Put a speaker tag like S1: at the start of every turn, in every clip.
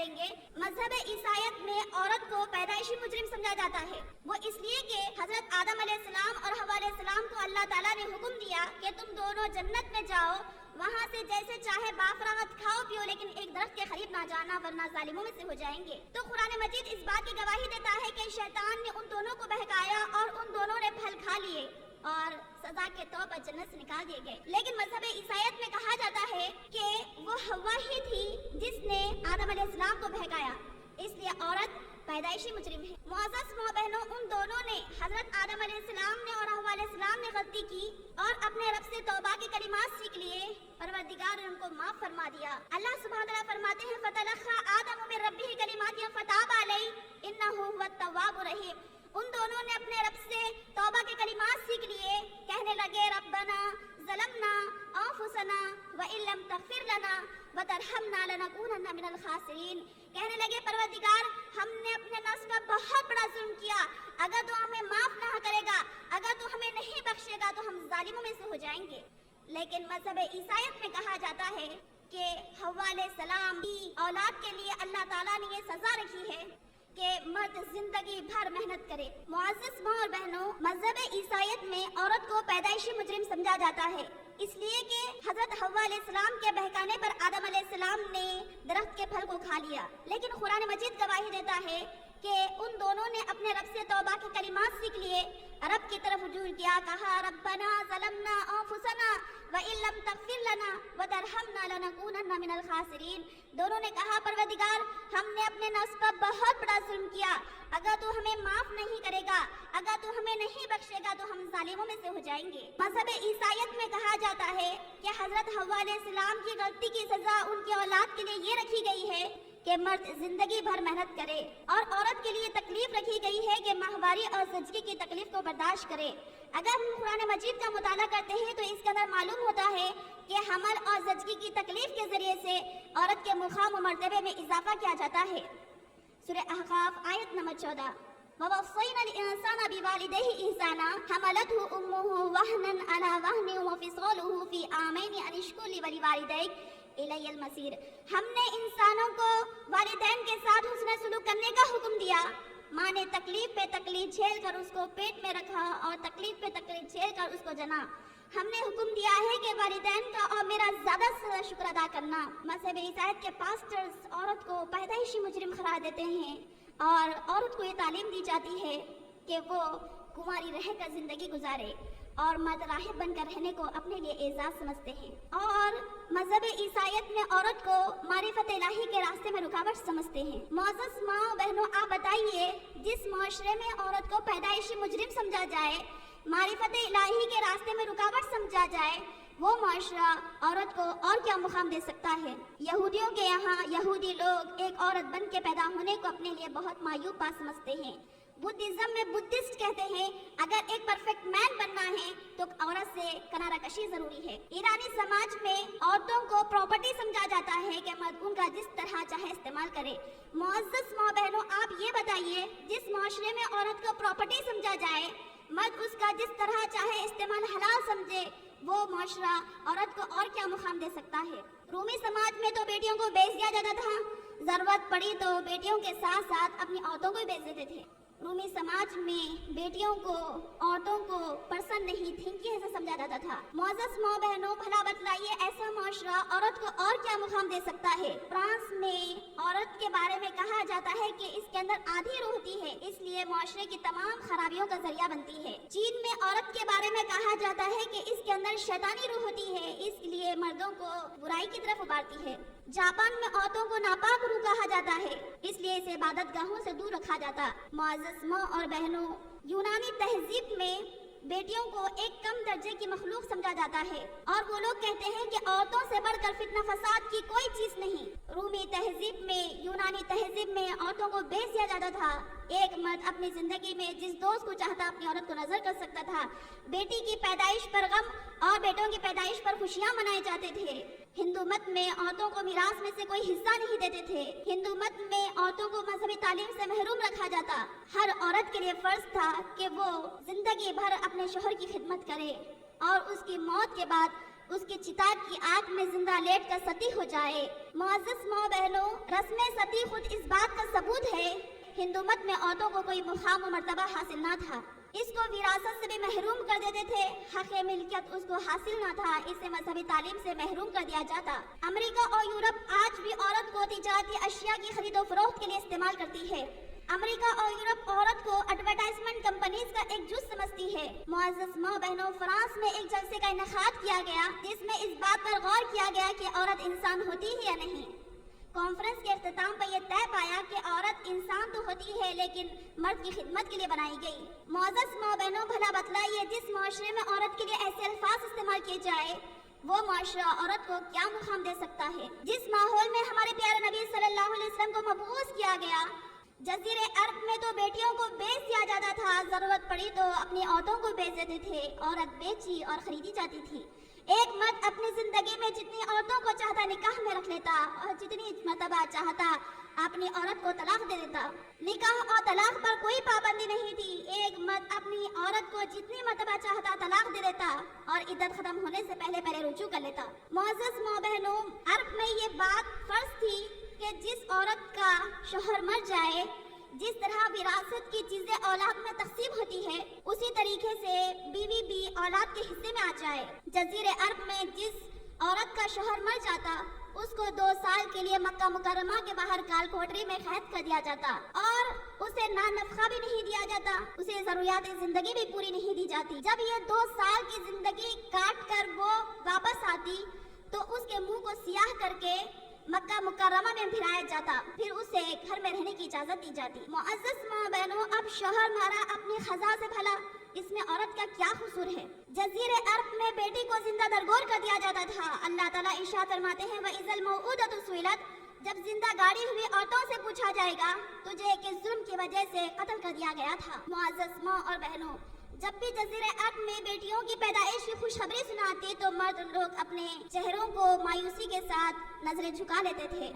S1: لیں گے۔ مذہب عیسائیت میں عورت کو پیدائشی مجرم سمجھا جاتا ہے، وہ اس لیے کہ حضرت آدم علیہ السلام اور حوا علیہ السلام کو اللہ تعالیٰ نے حکم دیا کہ تم دونوں جنت میں جاؤ، وہاں سے جیسے چاہے بافراغت کھاؤ پیو، لیکن ایک درخت کے قریب نہ جانا ورنہ ظالموں میں سے ہو جائیں گے۔ تو قرآن مجید اس بات کی گواہی دیتا ہے کہ شیطان نے ان دونوں کو بہکایا اور ان دونوں نے پھل کھا لیے اور سزا کے طور پر جنت سے نکال دیے گئے۔ لیکن مذہب عیسائیت میں کہا جاتا ہے کہ وہ حوا ہی تھی جس نے آدم علیہ السلام کو بہکایا، اس لیے عورت پیدائشی مجرم ہے۔ معزز ماں بہنوں، ان دونوں نے حضرت آدم علیہ السلام نے اور حوا علیہ السلام نے غلطی کی اور اپنے رب سے توبہ کے کلمات سیکھ لیے، پروردگار نے ان کو معاف فرما دیا۔ اللہ سبحانہ وتعالیٰ فرماتے ہیں فَتَلَقَّىٰ آدَمُ مِن رَّبِّهِ كَلِمَاتٍ فَتَابَ عَلَيْهِ إِنَّهُ هُوَ التَّوَّابُ الرَّحِيمُ۔ ان دونوں نے اپنے رب سے توبہ کے کلمات سیکھ لیے، کہنے لگے ربنا ظلمنا انفسنا وان لم تغفر لنا وترحمنا لنكونن من الخاسرین، کہنے لگے پروردگار ہم نے اپنے نفس پر بہت بڑا ظلم کیا، اگر تو ہمیں معاف نہ کرے گا، اگر تو ہمیں نہیں بخشے گا تو ہم ظالموں میں سے ہو جائیں گے۔ لیکن مذہب عیسائیت میں کہا جاتا ہے کہ حوا علیہ السلام کی اولاد کے لیے اللہ تعالیٰ نے یہ سزا رکھی ہے کہ مرد زندگی بھر محنت کرے۔ معزز ماں اور بہنوں، مذہب عیسائیت میں عورت کو پیدائشی مجرم سمجھا جاتا ہے، اس لیے کہ حضرت حوا علیہ السلام کے بہکانے پر آدم علیہ السلام نے درخت کے پھل کو کھا لیا۔ لیکن قرآن مجید گواہی دیتا ہے کہ ان دونوں نے اپنے رب سے توبہ کے کلمات سیکھ لیے، رب کی طرف رجوع کیا، کہا ربنا ظلمنا انفسنا وان لم تغفر لنا وترحمنا لنكونن من الخاسرین۔ دونوں نے کہا پروردگار ہم نے اپنے نفس پر بہت بڑا ظلم کیا، اگر تو ہمیں معاف نہیں کرے گا، اگر تو ہمیں نہیں بخشے گا تو ہم ظالموں میں سے ہو جائیں گے۔ مذہب عیسائیت میں کہا جاتا ہے کہ حضرت حوا علیہ السلام کی غلطی کی سزا ان کی اولاد کے لیے یہ رکھی گئی ہے کہ مرد زندگی بھر محنت کرے، اور عورت کے لیے تکلیف رکھی گئی ہے کہ ماہواری اور زچگی کی تکلیف کو برداشت کرے۔ اگر ہم قرآن مجید کا مطالعہ کرتے ہیں تو اس کے اندر معلوم ہوتا ہے کہ حمل اور زچگی کی تکلیف کے ذریعے سے عورت کے مقام و مرتبے میں اضافہ کیا جاتا ہے۔ سورہ احقاف آیت نمبر 14، وَوَصَّيْنَا الْإِنسَانَ بِوَالِدَيْهِ إِحْسَانًا حَمَلَتْهُ أُمُّهُ وَهْنًا عَلَى وَهْنٍ وَفِصَالُهُ فِي عَامَيْنِ أَنِ اشْكُرْ لِي وَلِوَالِدَيْكَ اِلَيَّ الْمَصِيرُ۔ ہم نے انسانوں کو والدین کے ساتھ حسن سلوک کرنے کا حکم دیا۔ ماں نے تکلیف پہ تکلیف جھیل کر اس کو پیٹ میں رکھا اور تکلیف پہ تکلیف جھیل کر اس کو جنا۔ ہم نے حکم دیا ہے کہ والدین کا اور میرا زیادہ سے زیادہ شکر ادا کرنا۔ مذہب عیسائیت کے پاسٹرز عورت کو پیدائشی مجرم قرار دیتے ہیں اور عورت کو یہ تعلیم دی جاتی ہے کہ وہ کنواری رہ کر زندگی گزارے اور مرد راہب بن کر رہنے کو اپنے لیے اعزاز سمجھتے ہیں، اور مذہب عیسائیت میں عورت کو معرفت الہی کے راستے میں رکاوٹ سمجھتے ہیں۔ معزز ماں بہنوں، آپ بتائیے جس معاشرے میں عورت کو پیدائشی مجرم سمجھا جائے، معرفت الہی کے راستے میں رکاوٹ سمجھا جائے، وہ معاشرہ عورت کو اور کیا مقام دے سکتا ہے؟ یہودیوں کے یہاں یہودی لوگ ایک عورت بن کے پیدا ہونے کو اپنے لیے بہت معیوب بات سمجھتے ہیں۔ بدھزم میں بدھسٹ کہتے ہیں اگر ایک پرفیکٹ مین بننا ہے تو عورت سے کنارہ کشی ضروری ہے۔ ایرانی سماج میں عورتوں کو پراپرٹی سمجھا جاتا ہے کہ مرد ان کا جس طرح چاہے استعمال کرے۔ معزز ماں بہنوں، آپ یہ بتائیے جس معاشرے میں عورت کو پراپرٹی سمجھا جائے، مرد اس کا جس طرح چاہے استعمال حلال سمجھے، وہ معاشرہ عورت کو اور کیا مقام دے سکتا ہے؟ رومی سماج میں تو بیٹیوں کو بیچ دیا جاتا تھا، ضرورت پڑی تو بیٹیوں کے ساتھ ساتھ اپنی عورتوں کو بھی بیچ دیتے تھے۔ رومی سماج میں بیٹیوں کو، عورتوں کو پرسن نہیں تھنکی ایسا سمجھا جاتا تھا۔ معزز ماں بہنوں، بھلا بتلائیے ایسا معاشرہ عورت کو اور کیا مقام دے سکتا ہے؟ فرانس میں عورت کے بارے میں کہا جاتا ہے کہ اس کے اندر آدھی روح ہوتی ہے، اس لیے معاشرے کی تمام خرابیوں کا ذریعہ بنتی ہے۔ چین میں عورت کے بارے میں کہا جاتا ہے کہ اس کے اندر شیطانی روح ہوتی ہے، اس لیے مردوں کو برائی کی طرف ابھارتی ہے۔ جاپان میں عورتوں کو ناپاک روح کہا جاتا ہے، اس لیے اسے عبادت گاہوں سے دور رکھا جاتا۔ معزز ماں اور بہنوں، یونانی تہذیب میں بیٹیوں کو ایک کم درجے کی مخلوق سمجھا جاتا ہے، اور وہ لوگ کہتے ہیں کہ عورتوں سے بڑھ کر فتنہ فساد کی کوئی چیز نہیں۔ رومی تہذیب میں، یونانی تہذیب میں عورتوں کو بیچ دیا جاتا تھا۔ ایک مرد اپنی زندگی میں جس دوست کو چاہتا اپنی عورت کو نظر کر سکتا تھا۔ بیٹی کی پیدائش پر غم اور بیٹوں کی پیدائش پر خوشیاں منائے جاتے تھے۔ ہندو مت میں عورتوں کو میراث میں سے کوئی حصہ نہیں دیتے تھے۔ ہندو مت میں عورتوں کو مذہبی تعلیم سے محروم رکھا جاتا۔ ہر عورت کے لیے فرض تھا کہ وہ زندگی بھر اپنے شوہر کی خدمت کرے اور اس کی موت کے بعد اس کی चिता की आग में जिंदा लेट कर सती हो जाए। मुअज़्ज़ज़ माँ बहनों, रस्म सती खुद इस बात का सबूत है हिंदू मत में औरतों को कोई मुकाम और मर्तबा हासिल ना था। इसको विरासत से भी महरूम कर देते थे। हक़ मिल्कियत उसको हासिल ना था, इसे मजहबी तालीम से महरूम कर दिया जाता। अमेरिका और यूरोप आज भी औरत को तिजारती अशिया की खरीदो फरोख्त के लिए इस्तेमाल करती है। अमेरिका और यूरोप औरत को एडवर्टाइजमेंट कंपनीज का एक जुज़ समझती है। मुअज़्ज़ज़ माँ बहनों, फ्रांस में एक जलसे का इनेकाद किया गया जिसमें इस बात पर गौर किया गया कि औरत इंसान होती है या नहीं। कॉन्फ्रेंस के इख्तिताम पर यह तय पाया कि औरत इंसान तो होती है लेकिन मर्द की खिदमत के लिए बनाई गई। मुअज़्ज़ज़ माँ बहनों, भला बतलाइए जिस माशरे में औरत के लिए ऐसे अल्फाज इस्तेमाल किए जाए वो माशरा औरत को क्या मुकाम दे सकता है। जिस माहौल में हमारे प्यारे नबी सल्लल्लाहु अलैहि वसल्लम को मबूस किया गया, जजीरे अरब में तो बेटियों को बेच दिया जाता था, जरूरत पड़ी तो अपनी औरतों को बेच देते थे। औरत बेची और खरीदी जाती थी। एक मर्द अपनी जिंदगी में जितनी औरतों को चाहता निकाह में रख लेता और जितनी मर्तबा चाहता अपनी औरत को तलाक दे देता। निकाह और तलाक पर कोई पाबंदी नहीं थी। एक मर्द अपनी औरत को जितनी मर्तबा चाहता तलाक दे देता और इद्दत खत्म होने से पहले रुजू कर लेता। मुअज़्ज़ज़ माँ बहनों, अरब में ये बात फर्ज थी कि जिस औरत का शौहर मर जाए, जिस तरह विरासत की चीजें औलाद में तकसीम होती है, उसी तरीके से बीवी भी औलाद के हिस्से में आ जाए। जजीरे अरब में जिस औरत का शौहर मर जाता उसको 2 साल के लिए मक्का मुकर्रमा के बाहर काल कोठरी में कैद कर दिया जाता और उसे ना नफका भी नहीं दिया जाता, उसे जरूरियात जिंदगी भी पूरी नहीं दी जाती। जब ये 2 साल की जिंदगी काट कर वो वापस आती तो उसके मुंह को सियाह करके मक्का मुकर्रमा में भिराया जाता, फिर उसे घर में रहने की इजाजत दी जाती। मुअज़्ज़ज़ माँ बहनों, अब शौहर मारा अपनी खजा से, भला इसमें औरत का क्या कसूर है। जजीरे अरब में बेटी को जिंदा दरगोर कर दिया जाता था। अल्लाह ताला इरशाद फरमाते हैं, वइज़ल मौऊदतु सुइलत, जब जिंदा गाड़ी हुई औरतों से पूछा जाएगा तुझे किस जुर्म की वजह से कत्ल कर दिया गया था। मुअज़्ज़ज़ माँ और बहनों, जब भी जजीरे अरब में बेटियों की पैदाइश की खुशखबरी सुनाती तो मर्द लोग अपने चेहरों को मायूसी के साथ नजरें झुका लेते थे।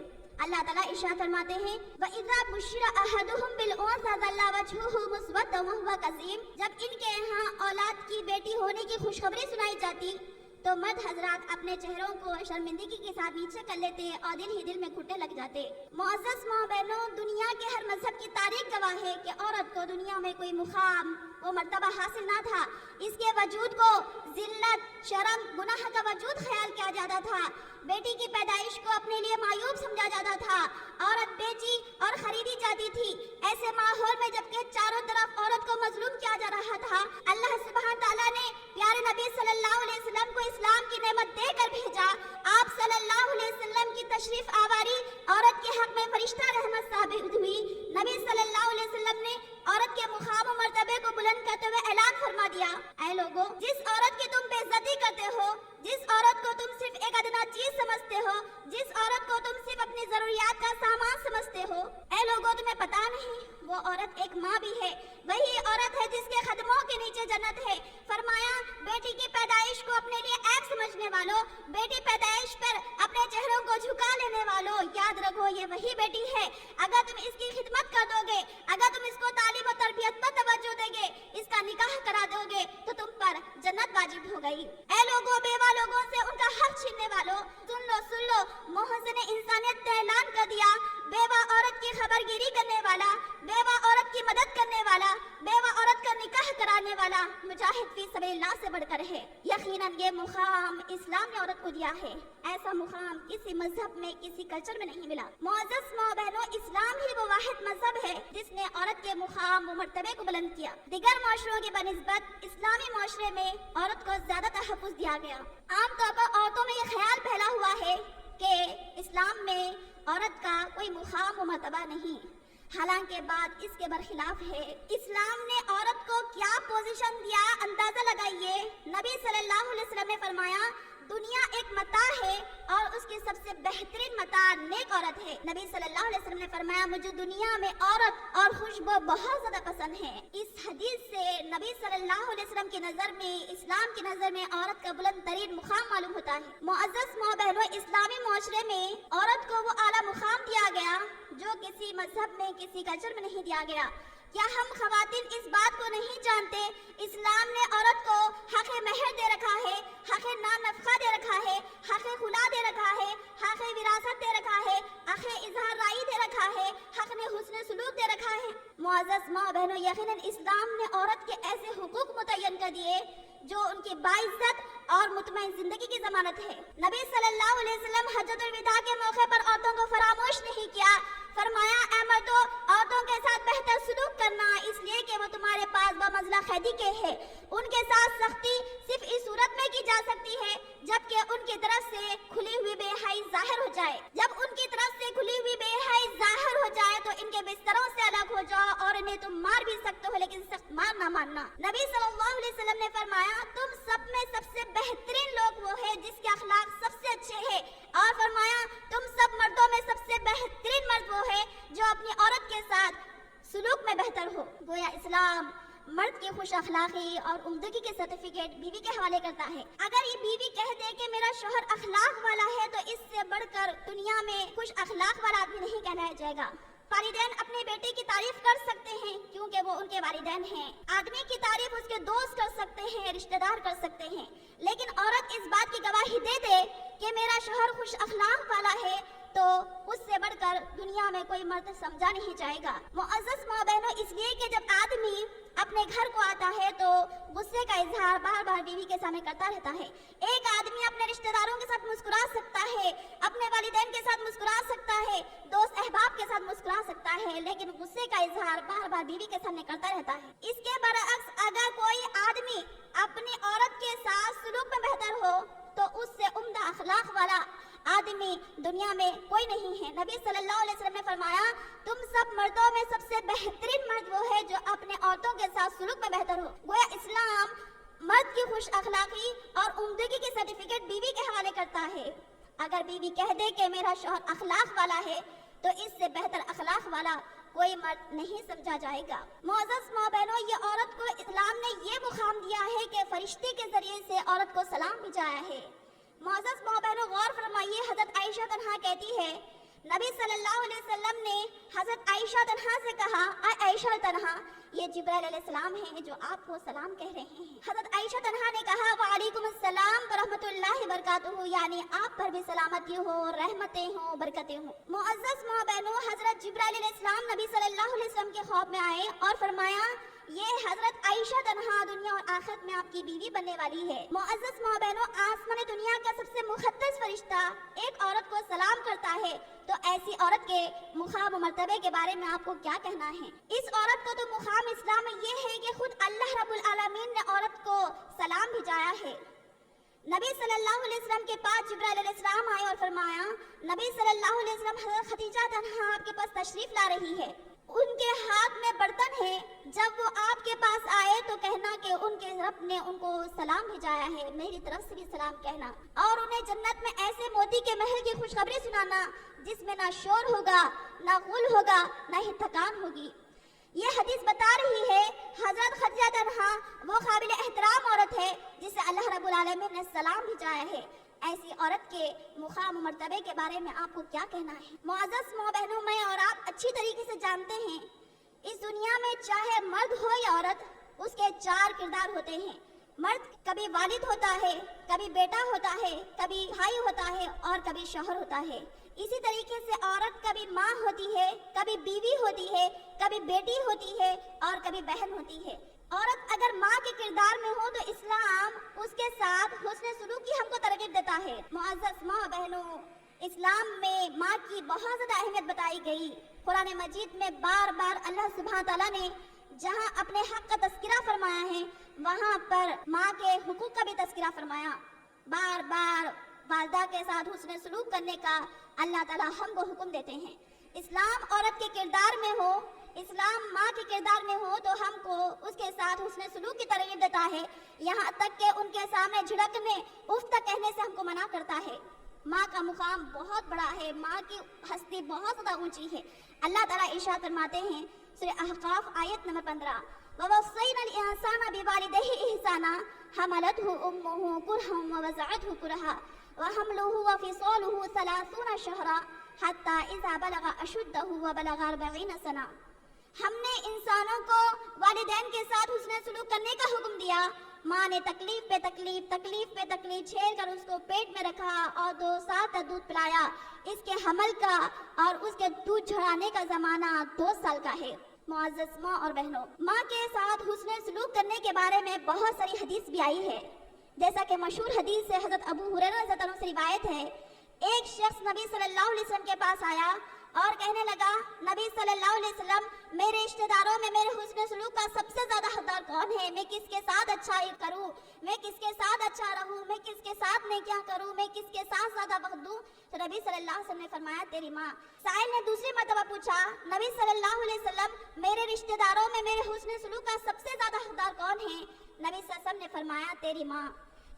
S1: अल्लाह ताला इरशाद फरमाते हैं, वइज़ा बुश्शिरा अहदुहुम बिल उन्सा ज़ल्ला वजहुहु मुस्वद्दन व हुवा कज़ीम, जब इनके यहाँ औलाद की बेटी होने की खुशखबरी सुनाई जाती तो मर्द हजरात अपने चेहरों को शर्मिंदगी के साथ नीचे कर लेते और दिल ही दिल में घुटने लग जाते। मुअज़्ज़ज़ माँ बहनों, दुनिया के हर मजहब की तारीख गवाह है कि औरत को दुनिया में कोई मुकाम वो मर्तबा हासिल ना था। इसके वजूद को जिल्लत, शर्म, गुनाह का वजूद ख्याल किया जाता था। बेटी की पैदाइश को अपने लिए मायूब समझा जाता था। औरत बेची और खरीदी जाती थी। ऐसे माहौल में जबकि चारों तरफ औरत को मजलूम किया जा रहा था, अल्लाह सुब्हान ताला ने प्यारे नबी सल्लल्लाहु अलैहि वसल्लम को इस्लाम की नेमत देकर भेजा। आप सल्लल्लाहु अलैहि वसल्लम की तशरीफ आवारी औरत के हक में फरिश्ता रहमत साबित हुई। नबी सल्लल्लाहु अलैहि वसल्लम ने औरत के मुकाम और मर्तबे को बुलंद करते हुए ऐलान फरमा दिया, ऐ लोगों, जिस औरत की तुम बेइज्जती करते हो, जिस औरत को तुम सिर्फ एक अदना चीज समझते हो, जिस औरत को तुम सिर्फ अपनी जरूरियात का सामान समझते हो, ऐ लोगों, तुम्हें पता नहीं वो औरत एक माँ भी है। वही औरत है जिसके कदमों के नीचे जन्नत है। फरमाया, बेटी की पैदाइश को अपने लिए ऐब समझने वालों, बेटी पैदाइश पर अपने चेहरों को झुका लेने वालों, याद रखो ये वही बेटी है। अगर तुम इसकी खिदमत कर दोगे, अगर तुम इसको तालीम और तरबियत पर तवज्जो दोगे, इसका निकाह करा दोगे तो तुम पर जन्नत वाजिब हो गई। ऐ लोगों, बेवा लोगों से उनका हक छीनने वालों, सुन लो, मोहसिन ने इंसानियत का ऐलान कर दिया। बेवा औरत की खबरगिरी करने वाला, बेवा औरत की मदद करने वाला, बेवा औरत का निकाह कराने वाला मुजाहिद फी सबीलिल्लाह से बढ़कर है। यकीनन ये मुकाम इस्लाम ने औरत को दिया है। ऐसा मुकाम किसी मजहब में, किसी कल्चर में नहीं मिला। मुअज़्ज़ज़ माँ बहनों, इस्लाम ही वो वाहिद मजहब है जिसने औरत के मुकाम व मर्तबे को बुलंद किया। दिगर माशरों के बनिस्बत इस्लामी माशरे में औरत को ज्यादा तहफ़्फ़ुज़ दिया गया। आमतौर पर औरतों में ये ख्याल फैला हुआ है कि इस्लाम में औरत का कोई मुकाम व मर्तबा नहीं, हालांकि बात इसके बरखिलाफ है। इस्लाम ने औरत को क्या पोजीशन दिया, अंदाजा लगाइए। नबी सल्लल्लाहु अलैहि वसल्लम ने फरमाया, दुनिया एक मता है और उसकी सबसे बेहतरीन मता नेक औरत है। नबी सल्लल्लाहु अलैहि वसल्लम ने फरमाया, मुझे दुनिया में औरत और खुशबू बहुत ज्यादा पसंद है। इस हदीस से नबी सल्लल्लाहु अलैहि वसल्लम की नजर में, इस्लाम की नजर में औरत का बुलंद तरीन मुकाम मालूम होता है। मुअज़्ज़ज़ माँ बहनों, इस्लामी मुआशरे में औरत को वो आला मुकाम दिया गया जो किसी मजहब में, किसी कल्चर में नहीं दिया गया। کیا ہم خواتین اس بات کو نہیں جانتے اسلام نے عورت کو حق مہر دے رکھا ہے، حق نام نفقہ دے رکھا ہے، حق خلا دے رکھا ہے، حق وراثت دے رکھا ہے، حق اظہار رائی دے رکھا ہے، حق میں حسن سلوک دے رکھا ہے۔ معزز ماں بہنوں، یقیناً اسلام نے عورت کے ایسے حقوق متعین کر دیے جو ان کی باعزت اور مطمئن زندگی کی ضمانت ہے۔ نبی صلی اللہ علیہ وسلم حجۃ الوداع کے موقع پر عورتوں کو فراموش نہیں کیا، فرمایا اے مردو، عورتوں کے ساتھ بہتر سلوک کرنا، اس لیے کہ وہ تمہارے پاس بمنزلہ قیدی کے ہے۔ ان کے ساتھ سختی صرف اس صورت میں کی جا سکتی ہے جبکہ ان کی طرف سے کھلی ہوئی بے حیائی ظاہر ہو جائے۔ جب ان کی طرف سے کھلی ہوئی بے حیائی ظاہر ہو جائے تو ان کے بستروں سے الگ ہو جاؤ، اور انہیں تم مار بھی سکتے ہو لیکن سخت مار نہ مارنا۔ نبی صلی اللہ علیہ وسلم نے فرمایا تم سب میں سب سے بہترین لوگ وہ ہے جس کے اخلاق سب سے اچھے ہیں، اور فرمایا تم سب مردوں میں سب سے بہترین مرد وہ ہے جو اپنی عورت کے ساتھ سلوک میں بہتر ہو۔ گویا اسلام مرد کی خوش اخلاقی اور عمدگی کے سرٹیفکیٹ بیوی کے حوالے کرتا ہے۔ اگر یہ بیوی کہہ دے کہ میرا شوہر اخلاق والا ہے تو اس سے بڑھ کر دنیا میں خوش اخلاق والا آدمی نہیں کہلایا جائے گا۔ والدین اپنے بیٹے کی تعریف کر سکتے ہیں کیونکہ وہ ان کے والدین ہیں۔ آدمی کی تعریف اس کے دوست کر سکتے ہیں، رشتہ دار کر سکتے ہیں، لیکن عورت اس بات کی گواہی دے دے کہ میرا شوہر خوش اخلاق والا ہے تو اس سے بڑھ کر دنیا میں کوئی مرد سمجھا نہیں جائے گا۔ معزز ماں بہنوں، اس لیے کہ جب آدمی اپنے گھر کو آتا ہے تو غصے کا اظہار بار بار بیوی کے سامنے کرتا رہتا ہے۔ ایک آدمی اپنے رشتہ داروں کے ساتھ مسکرا سکتا ہے، اپنے والدین کے ساتھ مسکرا سکتا ہے، دوست احباب کے ساتھ مسکرا سکتا ہے، لیکن غصے کا اظہار بار بار بیوی کے سامنے کرتا رہتا ہے۔ اس کے برعکس اگر کوئی آدمی اپنی عورت کے ساتھ سلوک میں بہتر ہو تو اس سے عمدہ اخلاق والا آدمی دنیا میں کوئی نہیں ہے۔ نبی صلی اللہ علیہ وسلم نے فرمایا تم سب مردوں میں سب سے بہترین مرد وہ ہے جو اپنے عورتوں کے ساتھ سلوک میں بہتر ہو۔ گویا اسلام مرد کی خوش اخلاقی اور عمدگی کی سرٹیفکیٹ بیوی کے حوالے کرتا ہے۔ اگر بیوی کہہ دے کہ میرا شوہر اخلاق والا ہے تو اس سے بہتر اخلاق والا کوئی مرد نہیں سمجھا جائے گا۔ معزز ماں بہنوں، یہ عورت کو اسلام نے یہ مقام دیا ہے کہ فرشتے کے ذریعے سے عورت کو سلام بھیجایا ہے۔ معزز ماں بہنوں، غور فرمائیے، حضرت عائشہ تنہا کہتی ہے نبی صلی اللہ علیہ وسلم نے حضرت عائشہ تنہا سے کہا اے عائشہ تنہا، یہ جبرائیل علیہ السلام ہیں جو آپ کو سلام کہہ رہے ہیں۔ حضرت عائشہ تنہا نے کہا وعلیکم السلام ورحمۃ اللہ وبرکاتہ، یعنی آپ پر بھی سلامتی ہو، رحمتیں ہوں، برکتیں ہوں۔ معزز ماں بہنوں، حضرت جبرائیل علیہ السلام نبی صلی اللہ علیہ وسلم کے خواب میں آئے اور فرمایا یہ حضرت عائشہ تنہا دنیا اور آخرت میں آپ کی بیوی بننے والی ہے۔ معزز ماں بہنوں، آسمان دنیا کا سب سے مقدس فرشتہ ایک عورت کو سلام کرتا ہے تو ایسی عورت کے مقام و مرتبے کے بارے میں آپ کو کیا کہنا ہے؟ اس عورت کا تو مقام اسلام میں یہ ہے کہ خود اللہ رب العالمین نے عورت کو سلام بھیجایا ہے۔ نبی صلی اللہ علیہ وسلم کے پاس جبرائیل علیہ السلام آئے اور فرمایا نبی صلی اللہ علیہ وسلم حضرت خدیجہ تنہا آپ کے پاس تشریف لا رہی ہے، ان کے ہاتھ میں برتن ہے، جب وہ آپ کے پاس آئے تو کہنا کہ ان کے رب نے ان کو سلام بھیجایا ہے، میری طرف سے بھی سلام کہنا، اور انہیں جنت میں ایسے موتی کے محل کی خوشخبری سنانا جس میں نہ شور ہوگا، نہ غل ہوگا، نہ ہی تھکان ہوگی۔ یہ حدیث بتا رہی ہے حضرت خدیجہ تنہا وہ قابل احترام عورت ہے جسے اللہ رب العالمین نے سلام بھیجایا ہے۔ ایسی عورت کے مقام و مرتبے کے بارے میں آپ کو کیا کہنا ہے؟ معزز ماں بہنوں، میں اور آپ اچھی طریقے سے جانتے ہیں اس دنیا میں چاہے مرد ہو یا عورت، اس کے چار کردار ہوتے ہیں۔ مرد کبھی والد ہوتا ہے، کبھی بیٹا ہوتا ہے، کبھی بھائی ہوتا ہے اور کبھی شوہر ہوتا ہے۔ اسی طریقے سے عورت کبھی ماں ہوتی ہے، کبھی بیوی ہوتی ہے، کبھی بیٹی ہوتی ہے اور کبھی بہن ہوتی ہے۔ عورت اگر ماں کے کردار میں ہو تو اسلام اس کے ساتھ حسن سلوک کی ہم کو ترغیب دیتا ہے۔ معزز ماں بہنوں، اسلام میں ماں کی بہت زیادہ اہمیت بتائی گئی۔ قرآن مجید میں بار بار اللہ سبحانہ تعالیٰ نے جہاں اپنے حق کا تذکرہ فرمایا ہے وہاں پر ماں کے حقوق کا بھی تذکرہ فرمایا۔ بار بار والدہ کے ساتھ حسن سلوک کرنے کا اللہ تعالیٰ ہم کو حکم دیتے ہیں۔ اسلام عورت کے کردار میں ہو، اسلام ماں کے کردار میں ہو تو ہم کو اس کے ساتھ حسن سلوک کی ترغیب دیتا ہے، یہاں تک کہ ان کے سامنے جھڑکنے، اف تک کہنے سے ہم کو منع کرتا ہے۔ ماں کا مقام بہت بڑا ہے، ماں کی ہستی بہت زیادہ اونچی ہے۔ اللہ تعالیٰ ارشاد فرماتے ہیں سورہ احقاف آیت نمبر 15 وَوَصَّيْنَا الْإِنسَانَ بِوَالِدَيْهِ إِحْسَانًا حَمَلَتْهُ أُمُّهُ كُرْهًا وَوَضَعَتْهُ كُرْهًا وَحَمْلُهُ وَفِصَالُهُ 30 شهرًا حَتَّى إِذَا بَلَغَ أَشُدَّهُ وَبَلَغَ 40 سَنَةً۔ ہم نے انسانوں کو والدین کے ساتھ حسن سلوک کرنے کا حکم دیا۔ ماں نے تکلیف پہ تکلیف چھیڑ کر اس کو پیٹ میں رکھا اور 2 سال تک دودھ پلایا۔ اس کے حمل کا اور اس کے دودھ جھڑانے کا زمانہ 2 سال کا ہے۔ معزز ماں اور بہنوں، ماں کے ساتھ حسن سلوک کرنے کے بارے میں بہت ساری حدیث بھی آئی ہے، جیسا کہ مشہور حدیث سے حضرت ابو ہریرہ رضی اللہ عنہ سے روایت ہے، ایک شخص نبی صلی اللہ علیہ وسلم کے پاس آیا اور کہنے لگا، نبی صلی اللہ علیہ وسلم، میرے رشتہ داروں میں میرے حسن سلوک کا سب سے زیادہ حقدار کون ہے؟ میں کس کے ساتھ اچھائی کروں؟ میں کس کے ساتھ اچھا رہوں؟ میں کس کے ساتھ نیکیاں کروں؟ میں کس کے ساتھ زیادہ وقت دوں؟ تو نبی صلی اللہ علیہ وسلم نے فرمایا، تیری ماں۔ سائل نے دوسری مرتبہ پوچھا، نبی صلی اللہ علیہ وسلم، میرے رشتہ داروں میں میرے حسن سلوک کا سب سے زیادہ حقدار کون ہے؟ نبی صلی اللہ علیہ وسلم نے فرمایا، تیری ماں۔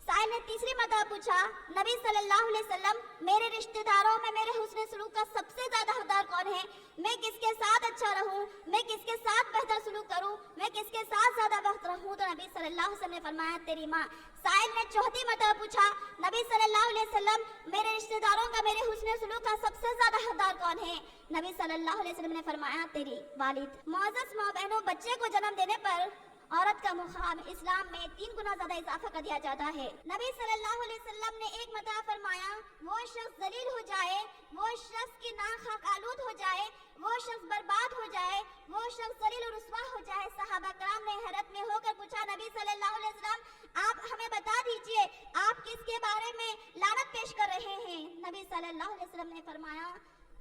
S1: سائل نے تیسری مرتبہ پوچھا، نبی صلی اللہ علیہ وسلم، میرے رشتہ داروں میں میرے حسن سلوک کا سب سے زیادہ حقدار کون ہے؟ میں کس کے ساتھ اچھا رہوں؟ میں کس کے ساتھ بہتر سلوک کروں؟ میں کس کے ساتھ زیادہ وقت رہوں؟ تو نبی صلی اللہ علیہ وسلم نے فرمایا، تیری ماں۔ سائل نے چوتھی مرتبہ پوچھا، نبی صلی اللہ علیہ وسلم، میرے رشتہ داروں کا میرے حسن سلوک کا سب سے زیادہ حقدار کون ہے؟ نبی صلی اللہ علیہ وسلم نے فرمایا، تیری والد۔ معزز ماں بہنوں، بچے کو جنم دینے پر عورت کا مقام اسلام میں 3 گنا زیادہ اضافہ کر دیا جاتا ہے۔ نبی صلی اللہ علیہ وسلم نے ایک مرتبہ فرمایا، وہ شخص ذلیل ہو جائے، وہ شخص کی ناک خاک آلود ہو جائے، وہ شخص برباد ہو جائے، وہ شخص ذلیل و رسوا ہو جائے۔ صحابہ کرام نے حیرت میں ہو کر پوچھا، نبی صلی اللہ علیہ وسلم، آپ ہمیں بتا دیجئے، آپ کس کے بارے میں لعنت پیش کر رہے ہیں؟ نبی صلی اللہ علیہ وسلم نے فرمایا،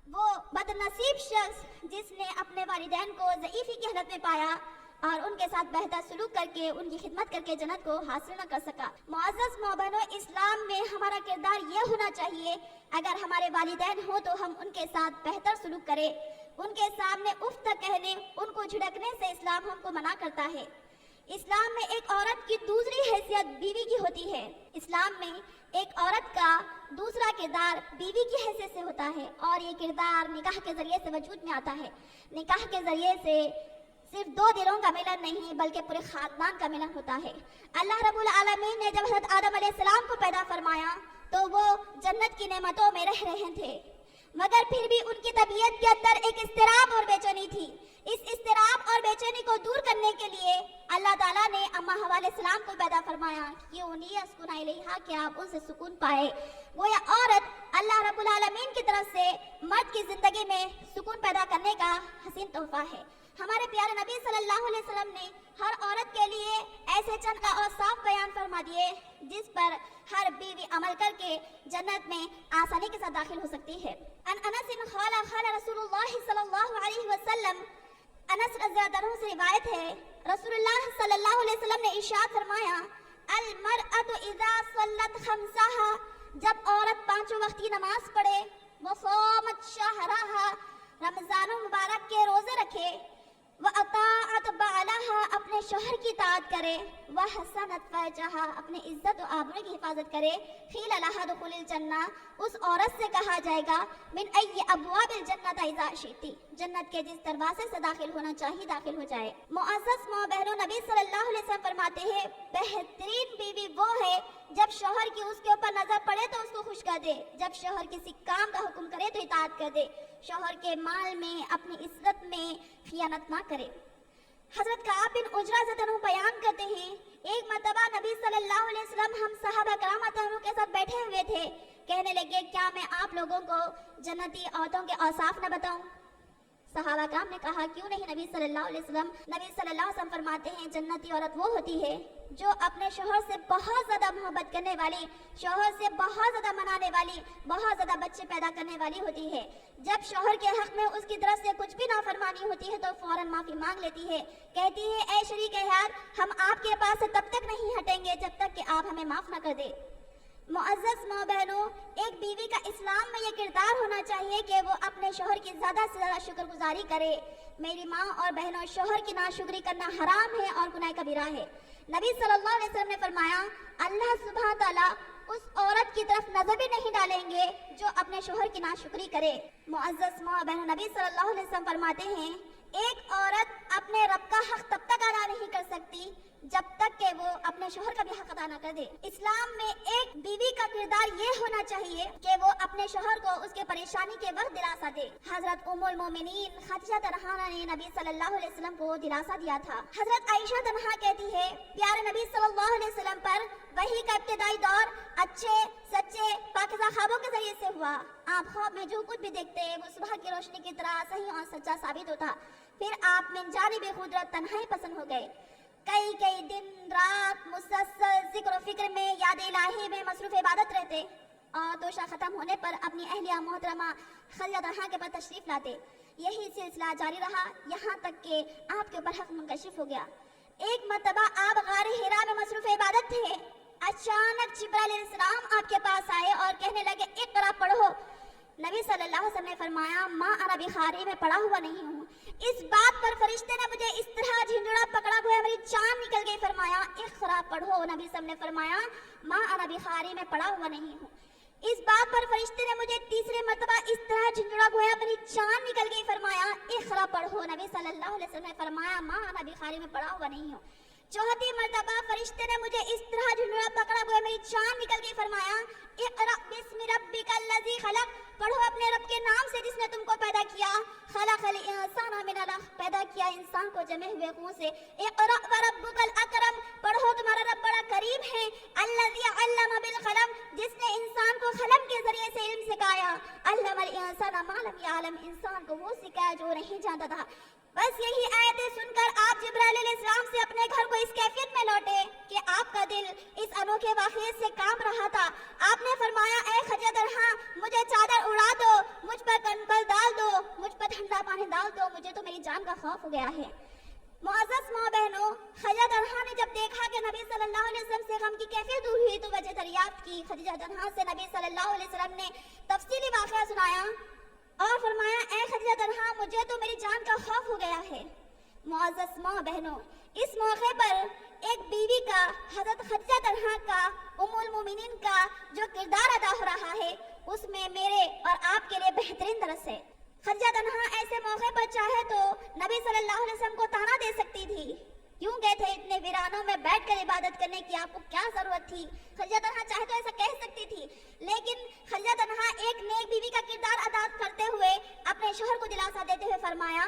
S1: وہ بدنصیب شخص جس نے اپنے والدین کو ضعیفی کی حالت میں پایا اور ان کے ساتھ بہتر سلوک کر کے ان کی خدمت کر کے جنت کو حاصل نہ کر سکا۔ معزز ماں بہنوں، اسلام میں ہمارا کردار یہ ہونا چاہیے، اگر ہمارے والدین ہوں تو ہم ان کے ساتھ بہتر سلوک کریں۔ ان کے سامنے اف تک کہنے، ان کو جھڑکنے سے اسلام ہم کو منع کرتا ہے۔ اسلام میں ایک عورت کی دوسری حیثیت بیوی کی ہوتی ہے۔ اسلام میں ایک عورت کا دوسرا کردار بیوی کی حیثیت سے ہوتا ہے، اور یہ کردار نکاح کے ذریعے سے وجود میں آتا ہے۔ نکاح کے ذریعے سے صرف 2 دلوں کا ملن نہیں بلکہ پورے خاندان کا ملن ہوتا ہے۔ اللہ رب العالمین نے جب حضرت آدم علیہ السلام کو پیدا فرمایا تو وہ جنت کی نعمتوں میں رہ رہے تھے، مگر پھر بھی ان کی طبیعت کے اندر ایک اضطراب اور بے چینی تھی۔ اس اضطراب اور بے چینی کو دور کرنے کے لیے اللہ تعالیٰ نے اماں حوا علیہ السلام کو پیدا فرمایا، کیونی اسکن الیہا، کہ آپ ان سے سکون پائے۔ گویا عورت اللہ رب العالمین کی طرف سے مرد کی زندگی میں سکون پیدا کرنے کا حسین تحفہ ہے۔ ہمارے پیارے نبی صلی اللہ علیہ وسلم نے ہر عورت کے لیے ایسے چند کا اوصاف بیان فرما دیے جس پر ہر بیوی عمل کر کے جنت میں آسانی کے ساتھ داخل ہو سکتی ہے۔ ان انس قال رسول اللہ صلی اللہ علیہ وسلم، انس رضی اللہ عنہ سے روایت ہے، رسول اللہ صلی اللہ علیہ وسلم نے ارشاد فرمایا، المرأة اذا صلت خمسها، جب عورت 5 وقت کی نماز پڑھے، وصامت شہرها، رمضان مبارک کے روزے رکھے، وَأَطَاعَتْ بَعْلَهَا، اپنے شوہر کی اطاعت کرے، وَحَسَنَتْ فَرْجَهَا، اپنے عزت و آبرو کی حفاظت کرے، قِيلَ لَهَا ادْخُلِي الْجَنَّةَ، اس عورت سے کہا جائے گا، مِنْ أَيِّ أَبْوَابِ الْجَنَّةِ إِذَا شِئْتِ، جنت کے جس دروازے سے داخل ہونا چاہیے داخل ہو جائے۔ معزز ماں بہنوں، نبی صلی اللہ علیہ وسلم فرماتے ہیں، بہترین بیوی وہ ہے جب شوہر کی اس کے اوپر نظر پڑے تو اس کو خوش کر دے، جب شوہر کسی کام کا حکم کرے تو اطاعت کر دے، شوہر کے مال میں اپنی عزت میں خیانت نہ کرے۔ حضرت کعب بن عجرہ رضی اللہ عنہ بیان کرتے ہیں، ایک مرتبہ نبی صلی اللہ علیہ وسلم ہم صحابہ کرام رضی اللہ عنہ کے ساتھ بیٹھے ہوئے تھے، کہنے لگے، کیا میں آپ لوگوں کو جنتی عورتوں کے اوصاف نہ بتاؤں؟ صحابہ کرام نے کہا، کیوں نہیں نبی صلی اللہ علیہ وسلم؟ نبی صلی اللہ علیہ وسلم فرماتے ہیں، جنتی عورت وہ ہوتی ہے جو اپنے شوہر سے بہت زیادہ محبت کرنے والی، شوہر سے بہت زیادہ منانے والی، بہت زیادہ بچے پیدا کرنے والی ہوتی ہے۔ جب شوہر کے حق میں اس کی طرف سے کچھ بھی نافرمانی ہوتی ہے تو فوراً معافی مانگ لیتی ہے، کہتی ہے، اے شریک حیات، ہم آپ کے پاس سے تب تک نہیں ہٹیں گے جب تک کہ آپ ہمیں معاف نہ کر دے۔ معزز ماں بہنوں، ایک بیوی کا اسلام میں یہ کردار ہونا چاہیے کہ وہ اپنے شوہر کی زیادہ سے زیادہ شکر گزاری کرے۔ میری ماں اور بہنوں، شوہر کی ناشکری کرنا حرام ہے اور گناہ کبیرہ ہے۔ نبی صلی اللہ علیہ وسلم نے فرمایا، اللہ سبحانہ تعالیٰ اس عورت کی طرف نظر بھی نہیں ڈالیں گے جو اپنے شوہر کی ناشکری کرے۔ معزز ماں بہنوں، نبی صلی اللہ علیہ وسلم فرماتے ہیں، ایک عورت اپنے رب کا حق تب تک ادا نہیں کر سکتی जब तक कि वो अपने शोहर का भी हक अदा न कर दे। इस्लाम में एक बीवी का किरदार ये होना चाहिए कि वो अपने शोहर को उसके परेशानी के वक्त दिलासा दे। हजरत उम्मुल मोमिनीन खदीजा तन्हा ने नबी सल्लल्लाहु अलैहि वसल्लम को दिलासा दिया था। हजरत आयशा तन्हा कहती है, प्यारे नबी सल्लल्लाहु अलैहि वसल्लम पर वही का इब्तिदाई दौर अच्छे सच्चे पाकिज़ा ख्वाबों के जरिए से हुआ। आप ख्वाब में जो कुछ भी देखते वो सुबह की रोशनी की तरह सही और सच्चा साबित होता। फिर आप मिन जानिब खुदरत तन्हाई पसंद हो गए। कई दिन रात मुसलसल जिक्र फिक्र में याद इलाही में मसरूफ इबादत रहते और तोशा खत्म होने पर अपनी अहलिया मोहतरमा खदीजा तन्हा के पर तशरीफ लाते। यही सिलसिला जारी रहा यहाँ तक कि आपके ऊपर हक मुंकशिफ हो गया। एक मर्तबा आप गार हिरा में मसरूफ इबादत थे। अचानक जिब्राइल अलैहिस्सलाम आपके पास आए और कहने लगे, इक़रा पढ़ो। नबी सल्लल्लाहु अलैहि वसल्लम ने फरमाया, माँ अना बिखारी में पढ़ा हुआ नहीं हूँ। इस बात पर फरिश्ते ने मुझे इस तरह झिंझुड़ा पकड़ा हुआ मेरी जान निकल गई। फरमाया, इक़रा पढ़ो। नबी सल्लल्लाहु अलैहि वसल्लम ने फरमाया, माँ अना बिखारी में पढ़ा हुआ नहीं हूँ। इस बात पर फरिश्ते ने मुझे तीसरे मर्तबा इस तरह झिंझुड़ा गोया मेरी जान निकल गई। फरमाया, इक़रा पढ़ो। नबी सल्लल्लाहु अलैहि वसल्लम ने फरमाया, माँ अना बिखारी में पढ़ा हुआ नहीं हूँ। चौथी मर्तबा फरिश्ते ने मुझे इस तरह झुंझुड़ा पकड़ा हुआ मेरी जान निकल गई। फरमाया, इक़रा बिस्मि रब्बिकल लज़ी खलक़। पढ़ो अपने रब के नाम से जिसने तुमको पैदा किया। खलक़ल इंसाना मिन अलक़। पैदा किया इंसान को जमे हुए खून से। इक़रा व रब्बुकल अकरम। पढ़ो तुम्हारा रब बड़ा करीम है। अल्लज़ी अल्लम बिल क़लम। जिसने इंसान को कलम के जरिए से इल्म सिखाया। अल्लमल इंसाना मा लम यअलम। इंसान को वो सिखाया जो नहीं जानता था। बस यही आयतें सुनकर आप जिब्राइल अलैहिस्सलाम से अपने घर को इस कैफियत में लौटे कि आपका दिल इस अनोखे वाक़ये से कांप रहा था। आपने फरमाया, ऐ खदीजा तन्हा, मुझे चादर उड़ा दो, मुझ पर कंबल डाल दो, मुझ पर ठंडा पानी डाल दो, मुझे तो मेरी जान का खौफ हो गया है। मुअज़्ज़ज़ माँ बहनों, खदीजा तन्हा ने जब देखा कि नबी सल्लल्लाहु अलैहि वसल्लम से गम की कैफियत दूर हुई तो वजह दरियाफ्त की। खदीजा तन्हा से नबी सल्लल्लाहु अलैहि वसल्लम ने तफसीली वाक़या सुनाया और फरमाया, ऐ खदीजा तन्हा, मुझे तो मेरी जान का खौफ हो गया है। मुअज़्ज़ज़ माँ बहनों, इस मौके पर एक बीवी का, हज़रत खदीजा तन्हा का, उम्मुल मोमिनीन का जो किरदार अदा हो रहा है उसमें मेरे और आपके लिए बेहतरीन दरस है। खदीजा तन्हा ऐसे मौके पर चाहे तो नबी सल्लल्लाहु अलैहि वसल्लम को ताना दे सकती थी, क्यों गए थे इतने वीरानों में बैठकर इबादत करने की, आपको क्या जरूरत थी। खदीजा तन्हा चाहे तो ऐसा कह सकती थी, लेकिन खदीजा तन्हा एक नेक बीवी का किरदार अदा करते हुए अपने शोहर को दिलासा देते हुए फरमाया,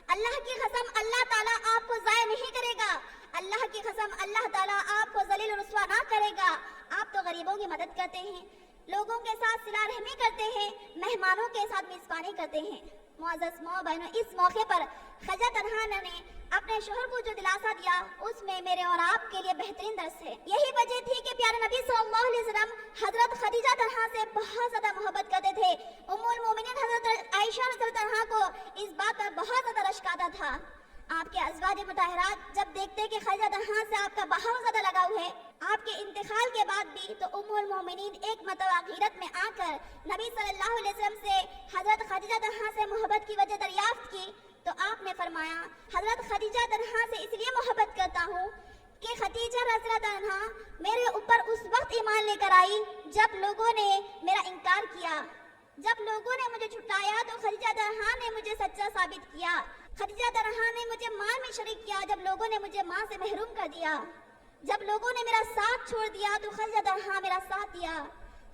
S1: अल्लाह की कसम अल्लाह ताला आपको ज़ाया नहीं करेगा। अल्लाह की कसम अल्लाह ताला आपको ज़लील रुस्वा ना करेगा। आप तो गरीबों की मदद करते हैं, लोगों के साथ सिला रहमी करते हैं, मेहमानों के साथ मेज़बानी करते हैं। मुअज़्ज़ज़ माँ बहनों, इस मौके पर खदीजा तन्हा ने अपने शोहर को जो दिलासा दिया उसमें मेरे और आपके लिए बेहतरीन दर्स है। यही वजह थी कि प्यारे नबी सल्लल्लाहु अलैहि वसल्लम हजरत खदीजा तन्हा से बहुत ज्यादा मोहब्बत करते थे। उम्मुल मोमिनीन हजरत आयशा रज़ियल्लाहु तन्हा को इस बात पर बहुत ज्यादा रश्क आता था। आपके अज़वाज मुताहरात जब देखते कि खदीजा तन्हा से आपका बहुत ज्यादा लगाव है, आपके इंतकाल के बाद भी, तो उम्मुल मोमिनीन एक मरतबा गीरत में आकर नबी सल्लल्लाहु अलैहि वसल्लम से हजरत खदीजा तन्हा से मोहब्बत की वजह दरियाफ्त की तो आपने फरमाया, हजरत खदीजा तन्हा से इसलिए मोहब्बत करता हूँ कि खदीजा रज़ियल्लाहु तन्हा मेरे ऊपर उस वक्त ईमान लेकर आई जब लोगों ने मेरा इनकार किया, जब लोगों ने मुझे झुटलाया तो खदीजा तन्हा ने मुझे सच्चा साबित किया। खदीजा तन्हा ने मुझे माल में शरीक किया जब लोगों ने मुझे माँ से महरूम कर दिया। जब लोगों ने मेरा साथ छोड़ दिया तो खदीजा तन्हा मेरा साथ दिया।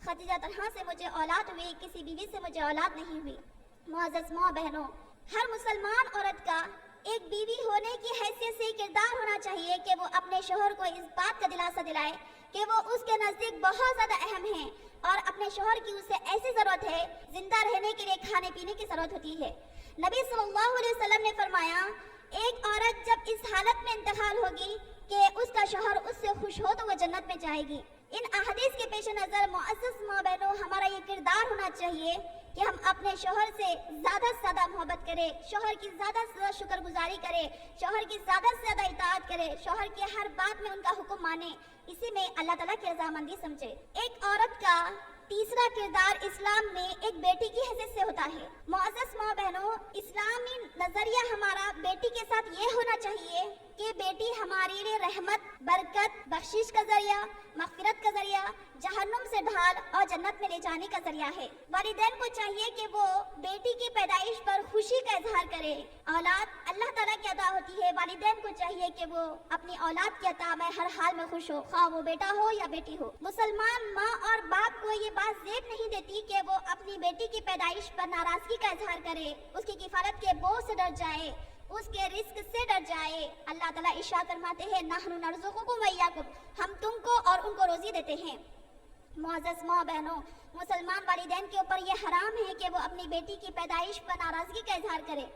S1: खदीजा तन्हा से मुझे औलाद हुई, किसी बीवी से मुझे औलाद नहीं हुई। मुअज़्ज़ज़ माँ बहनों, हर मुसलमान औरत का एक बीवी होने की हैसियत से किरदार होना चाहिए कि वो अपने शोहर को इस बात का दिलासा दिलाए कि वो उसके नज़दीक बहुत ज़्यादा अहम है और अपने शोहर की उसे ऐसी ज़रूरत है, जिंदा रहने के लिए खाने पीने की ज़रूरत होती है। नबी सल्लल्लाहु अलैहि वसल्लम ने फरमाया, एक औरत जब इस हालत में इंतकाल होगी कि उसका शोहर उससे खुश हो तो वो जन्नत में जाएगी। इन अहदीस के पेश नज़र मुअज़्ज़ज़ माँ बहनों, हमारा ये किरदार होना चाहिए कि हम अपने शोहर से ज़्यादा से ज़्यादा मोहब्बत करें, शोहर की ज़्यादा से ज़्यादा शुक्रगुजारी करें, शोहर की ज़्यादा से ज़्यादा इताअत करें, शोहर की हर बात में उनका हुक्म माने, इसी में अल्लाह ताला की रज़ामंदी समझे। एक औरत का तीसरा किरदार इस्लाम में एक बेटी की हैसियत से होता है। मुअज़्ज़ज़ माँ बहनों, इस्लामी नजरिया हमारा बेटी के साथ ये होना चाहिए कि बेटी हमारे लिए रहमत, बरकत, बख्शिश का जरिया, मग़फ़िरत का जरिया, जहन्नुम से ढाल और जन्नत में ले जाने का जरिया है। वालिदैन को चाहिए कि वो बेटी की पैदाइश पर खुशी का इजहार करे। औलाद अल्लाह ताला की अता होती है। वालिदैन को चाहिए कि वो अपनी औलाद की अता में हर हाल में खुश हो, खा वो बेटा हो या बेटी हो। मुसलमान माँ और बाप को ये बात ज़ेब नहीं देती कि वो अपनी बेटी की पैदाइश पर नाराजगी का इजहार करे, उसकी किफालत के बोझ से डर जाए, उसके रिस्क से डर जाए। अल्लाह ताला इरशाद फरमाते हैं, नहनु नर्ज़ुकुकुम व इय्याकुम, हम तुमको और उनको रोजी देते हैं। मुअज़्ज़ज़ माँ बहनों, मुसलमान वालिदैन के ऊपर ये हराम है कि वो अपनी बेटी की पैदाइश पर नाराजगी का इजहार करे।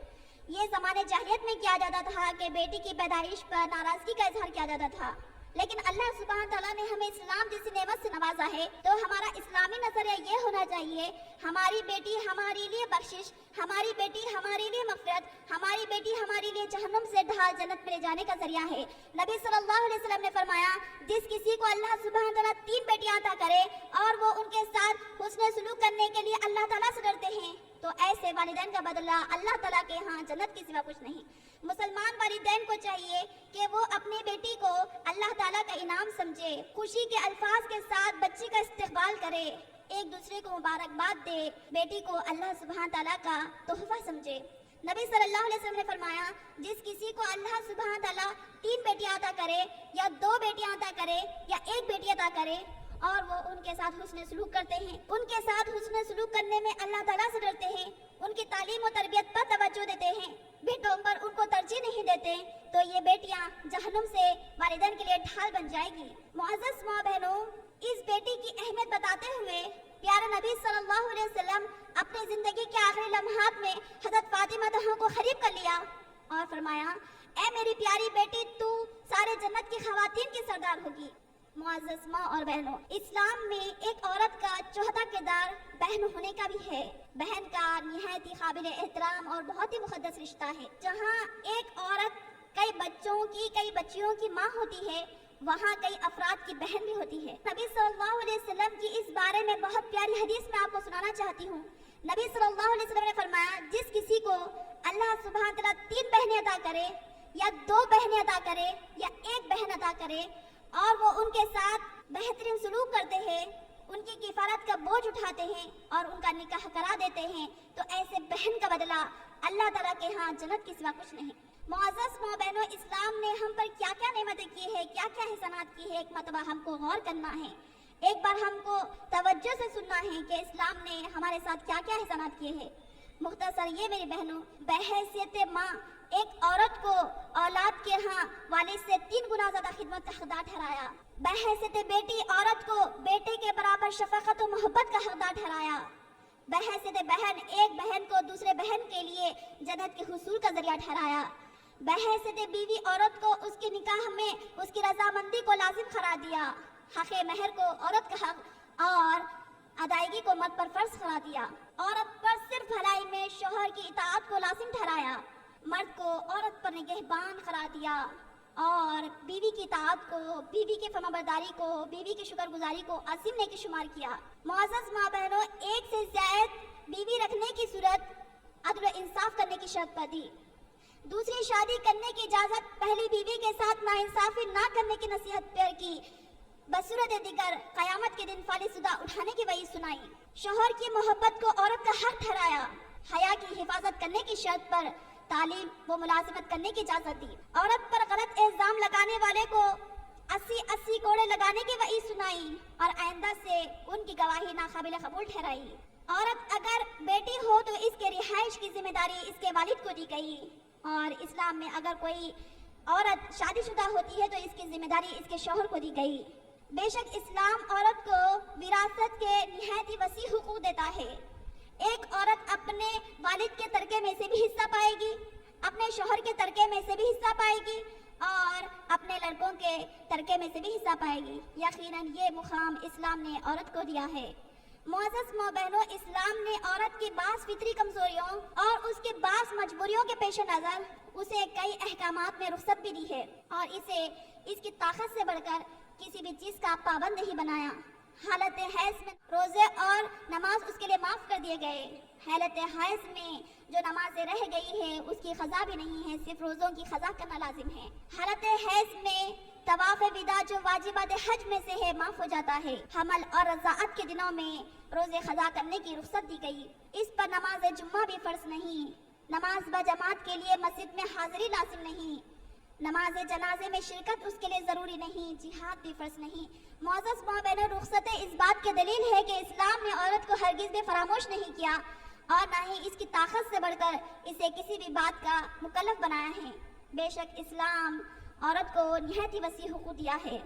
S1: ये ज़माने जाहिलियत में किया जाता था कि बेटी की पैदाइश पर नाराजगी का इजहार किया जाता था, लेकिन अल्लाह सुब्हान तआला ने हमें इस्लाम जैसी नेमत से नवाजा है, तो हमारा इस्लामी नजरिया ये होना चाहिए, हमारी बेटी हमारे लिए बख्शिश, हमारी बेटी हमारे लिए मग़फ़िरत, हमारी बेटी हमारे लिए जहन्नुम से ढाल जन्नत में ले जाने का जरिया है। नबी सल्लल्लाहु अलैहि वसल्लम ने फरमाया, जिस किसी को अल्लाह सुब्हान तआला 3 बेटियां अता करे और वो उनके साथ हुस्न सलूक करने के लिए अल्लाह ताला से डरते हैं, तो ऐसे वालिदैन का बदला अल्लाह ताला के यहाँ जन्नत के सिवा कुछ नहीं। मुसलमान वालिदैन को चाहिए कि वो अपनी बेटी को अल्लाह ताला का इनाम समझे, खुशी के अल्फाज के साथ बच्ची का इस्तकबाल करे, एक दूसरे को मुबारकबाद दे, बेटी को अल्लाह सुब्हान तआला का तोहफा समझे। नबी सल्लल्लाहु अलैहि वसल्लम ने फरमाया, जिस किसी को अल्लाह सुब्हान तआला 3 बेटियां अता करे या 2 बेटियां अता करे या 1 बेटी अता करे और वो उनके साथ हुस्न सलूक करते हैं, उनके साथ हुस्न सलूक करने में अल्लाह ताला से डरते हैं, उनकी तालीम और तरबियत पर तवज्जो देते हैं, बेटों पर उनको तरजीह नहीं देते, तो ये बेटियां जहन्नुम से वालिदैन के लिए ढाल बन जाएगी। मुअज़्ज़ज़ माँ बहनों, इस बेटी की अहमियत बताते हुए प्यारे नबी सल्लल्लाहु अलैहि वसल्लम अपनी जिंदगी के आखिरी लम्हात में हज़रत फातिमा ज़हरा को करीब कर लिया और फरमाया, ऐ मेरी प्यारी बेटी, तू सारे जन्नत की खवातीन की सरदार होगी। मुअज़्ज़ज़ माँ और बहनों, इस्लाम में एक औरत का चौथा किरदार बहन होने का भी है। बहन का निहायत ही काबिल एहतराम और बहुत ही मुक़द्दस रिश्ता है। जहाँ एक औरत कई बच्चों की, कई बच्चियों की माँ होती है, वहाँ कई अफराद की बहन भी होती है। नबी सल्लल्लाहु अलैहि वसल्लम की इस बारे में बहुत प्यारी हदीस मैं आपको सुनाना चाहती हूँ। नबी सल्लल्लाहु अलैहि वसल्लम ने फरमाया, जिस किसी को अल्लाह सुब्हान तआला 3 बहनें अता करे या 2 बहनें अता करे या 1 बहन अता करे और वो उनके साथ बेहतरीन सलूक करते हैं, उनकी किफालत का बोझ उठाते हैं और उनका निकाह करा देते हैं, तो ऐसे बहन का बदला अल्लाह ताला के यहाँ जन्नत के सिवा कुछ नहीं। मुअज़्ज़ज़ माँ बहनों, इस्लाम ने हम पर क्या क्या नेमतें की है, क्या क्या एहसानात की है, एक मरतबा हमको गौर करना है, एक बार हमको तवज्जो से सुनना है कि इस्लाम ने हमारे साथ क्या क्या एहसानात किए हैं। मुख्तसर ये मेरी बहनों, बहैसियत माँ एक औरत को औलाद के यहाँ वालिद से 3 गुना ज्यादा खिदमत का हकदार ठहराया। बहैसियत बेटी औरत को बेटे के बराबर शफकत और मोहब्बत का हकदार ठहराया। बहैसियत बहन एक बहन को दूसरे बहन के लिए जन्नत के हुसूल का जरिया ठहराया। बहैसियत बीवी औरत को उसके निकाह में उसकी रजामंदी को लाजिम करार दिया। हक़ महर को औरत का हक और अदायगी को मर्द पर फर्ज करार दिया। औरत पर सिर्फ भलाई में शोहर की इताअत को लाजिम ठहराया। मर्द को औरत पर निगहबान करार दिया और बीवी की इताअत को, बीवी की फरमाबरदारी को, बीवी की शुक्रगुजारी को अज़ीम ने की शुमार किया। मुअज़्ज़ज़ माँ बहनों, एक से ज़ायद बीवी रखने की सूरत अदल इंसाफ करने की शर्त पर दी। दूसरी शादी करने की इजाज़त पहली बीवी के साथ नाइंसाफी ना करने की नसीहत पर की। बसूरत दिगर क़यामत के दिन फालिशुदा उठाने की वही सुनाई। शोहर की मोहब्बत को औरत का हक ठहराया। हया की हिफाजत करने की शर्त पर तालीम व मुलाजिमत करने की इजाजत दी। औरत पर गलत इल्जाम लगाने वाले को 80-80 कोड़े लगाने की वही सुनाई और आइंदा से उनकी गवाही नाकाबिल कबूल ठहराई। औरत अगर बेटी हो तो इसके रिहाइश की जिम्मेदारी इसके वालिद को दी गई और इस्लाम में अगर कोई औरत शादीशुदा होती है तो इसकी जिम्मेदारी इसके शौहर को दी गई। बेशक इस्लाम औरत को विरासत के निहायत ही वसी हुकूक देता है। एक औरत अपने वालिद के तरके में से भी हिस्सा पाएगी, अपने शौहर के तरके में से भी हिस्सा पाएगी और अपने लड़कों के तरके में से भी हिस्सा पाएगी। यकीनन ये मुकाम इस्लाम ने औरत को दिया है। मुअज़्ज़ज़ माँ बहनों, इस्लाम ने औरत की बास फितरी कमजोरियों और उसके बास मजबूरियों के पेश नज़र उसे कई अहकामात में रुख्सत भी दी है और इसे इसकी ताकत से बढ़कर किसी भी चीज़ का पाबंद नहीं बनाया। हालत हैज़ में रोज़े और नमाज उसके लिए माफ़ कर दिए गए। हालत हैज़ में जो नमाजें रह गई है उसकी ख़ज़ा भी नहीं है, सिर्फ रोज़ों की ख़ज़ा करना लाजिम है। हालत हैज़ में तवाफ़ विदा जो वाजिबात हज में से है माफ़ हो जाता है। हमल और रज़ाअत के दिनों में रोज़े ख़ज़ा करने की रुख्सत दी गई। इस पर नमाज जुम्मा भी फ़र्ज नहीं। नमाज व जमात के लिए मस्जिद में हाजिरी लाजिम नहीं, नमाज जनाजे में शिरकत उसके लिए ज़रूरी नहीं, जिहाद भी फ़र्ज नहीं। मुअज़्ज़ज़ माँ बहनों, रुख़्सत इस बात के दलील है कि इस्लाम ने औरत को हरगिज़ भी फरामोश नहीं किया और ना ही इसकी ताकत से बढ़कर इसे किसी भी बात का मुकल्लफ बनाया है। बेशक इस्लाम औरत को निहायत ही वसी हुकूक दिया है।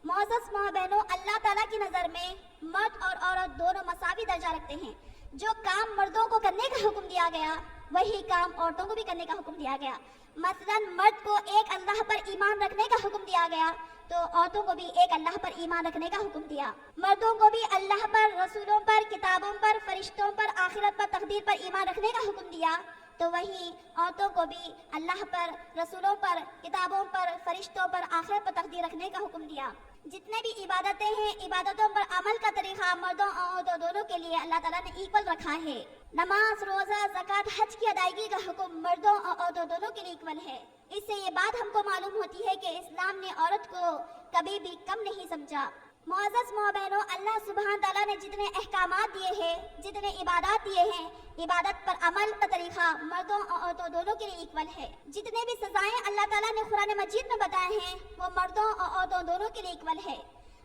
S1: मुअज़्ज़ज़ माँ बहनों, अल्लाह ताला की नज़र में मर्द और औरत दोनों मसावी दर्जा रखते हैं। जो काम मर्दों को करने का हुक्म दिया गया वही काम औरतों को भी करने का हुक्म दिया गया। मसलन मर्द को एक अल्लाह पर ईमान रखने का हुक्म दिया गया तो औरतों को भी एक अल्लाह पर ईमान रखने का हुक्म दिया। मर्दों को भी अल्लाह पर, रसूलों पर, किताबों पर, फरिश्तों पर, आखिरत पर, तकदीर पर ईमान रखने का हुक्म दिया तो वही औरतों को भी अल्लाह पर, रसूलों पर, किताबों पर, फरिश्तों पर, आखिरत पर तकदीर रखने का हुक्म दिया। जितने भी इबादतें हैं, इबादतों पर अमल का तरीका मर्दों और औरतों दोनों के लिए अल्लाह ताला ने इक्वल रखा है। नमाज, रोजा, ज़कात, हज की अदायगी का हुक्म मर्दों और औरतों दोनों के लिए इक्वल है। इससे ये बात हमको मालूम होती है कि इस्लाम ने औरत को कभी भी कम नहीं समझा। मुअज़्ज़ज़ माँ बहनों, अल्लाह सुब्हान ताला ने जितने अहकामात दिए हैं, जितने इबादत दिए हैं, इबादत पर अमल का तरीका मर्दों और औरतों दोनों के लिए इक्वल है। जितने भी सजाएं अल्लाह ताला ने कुरान मजीद में बताए हैं वो मर्दों और औरतों दोनों के लिए इक्वल है।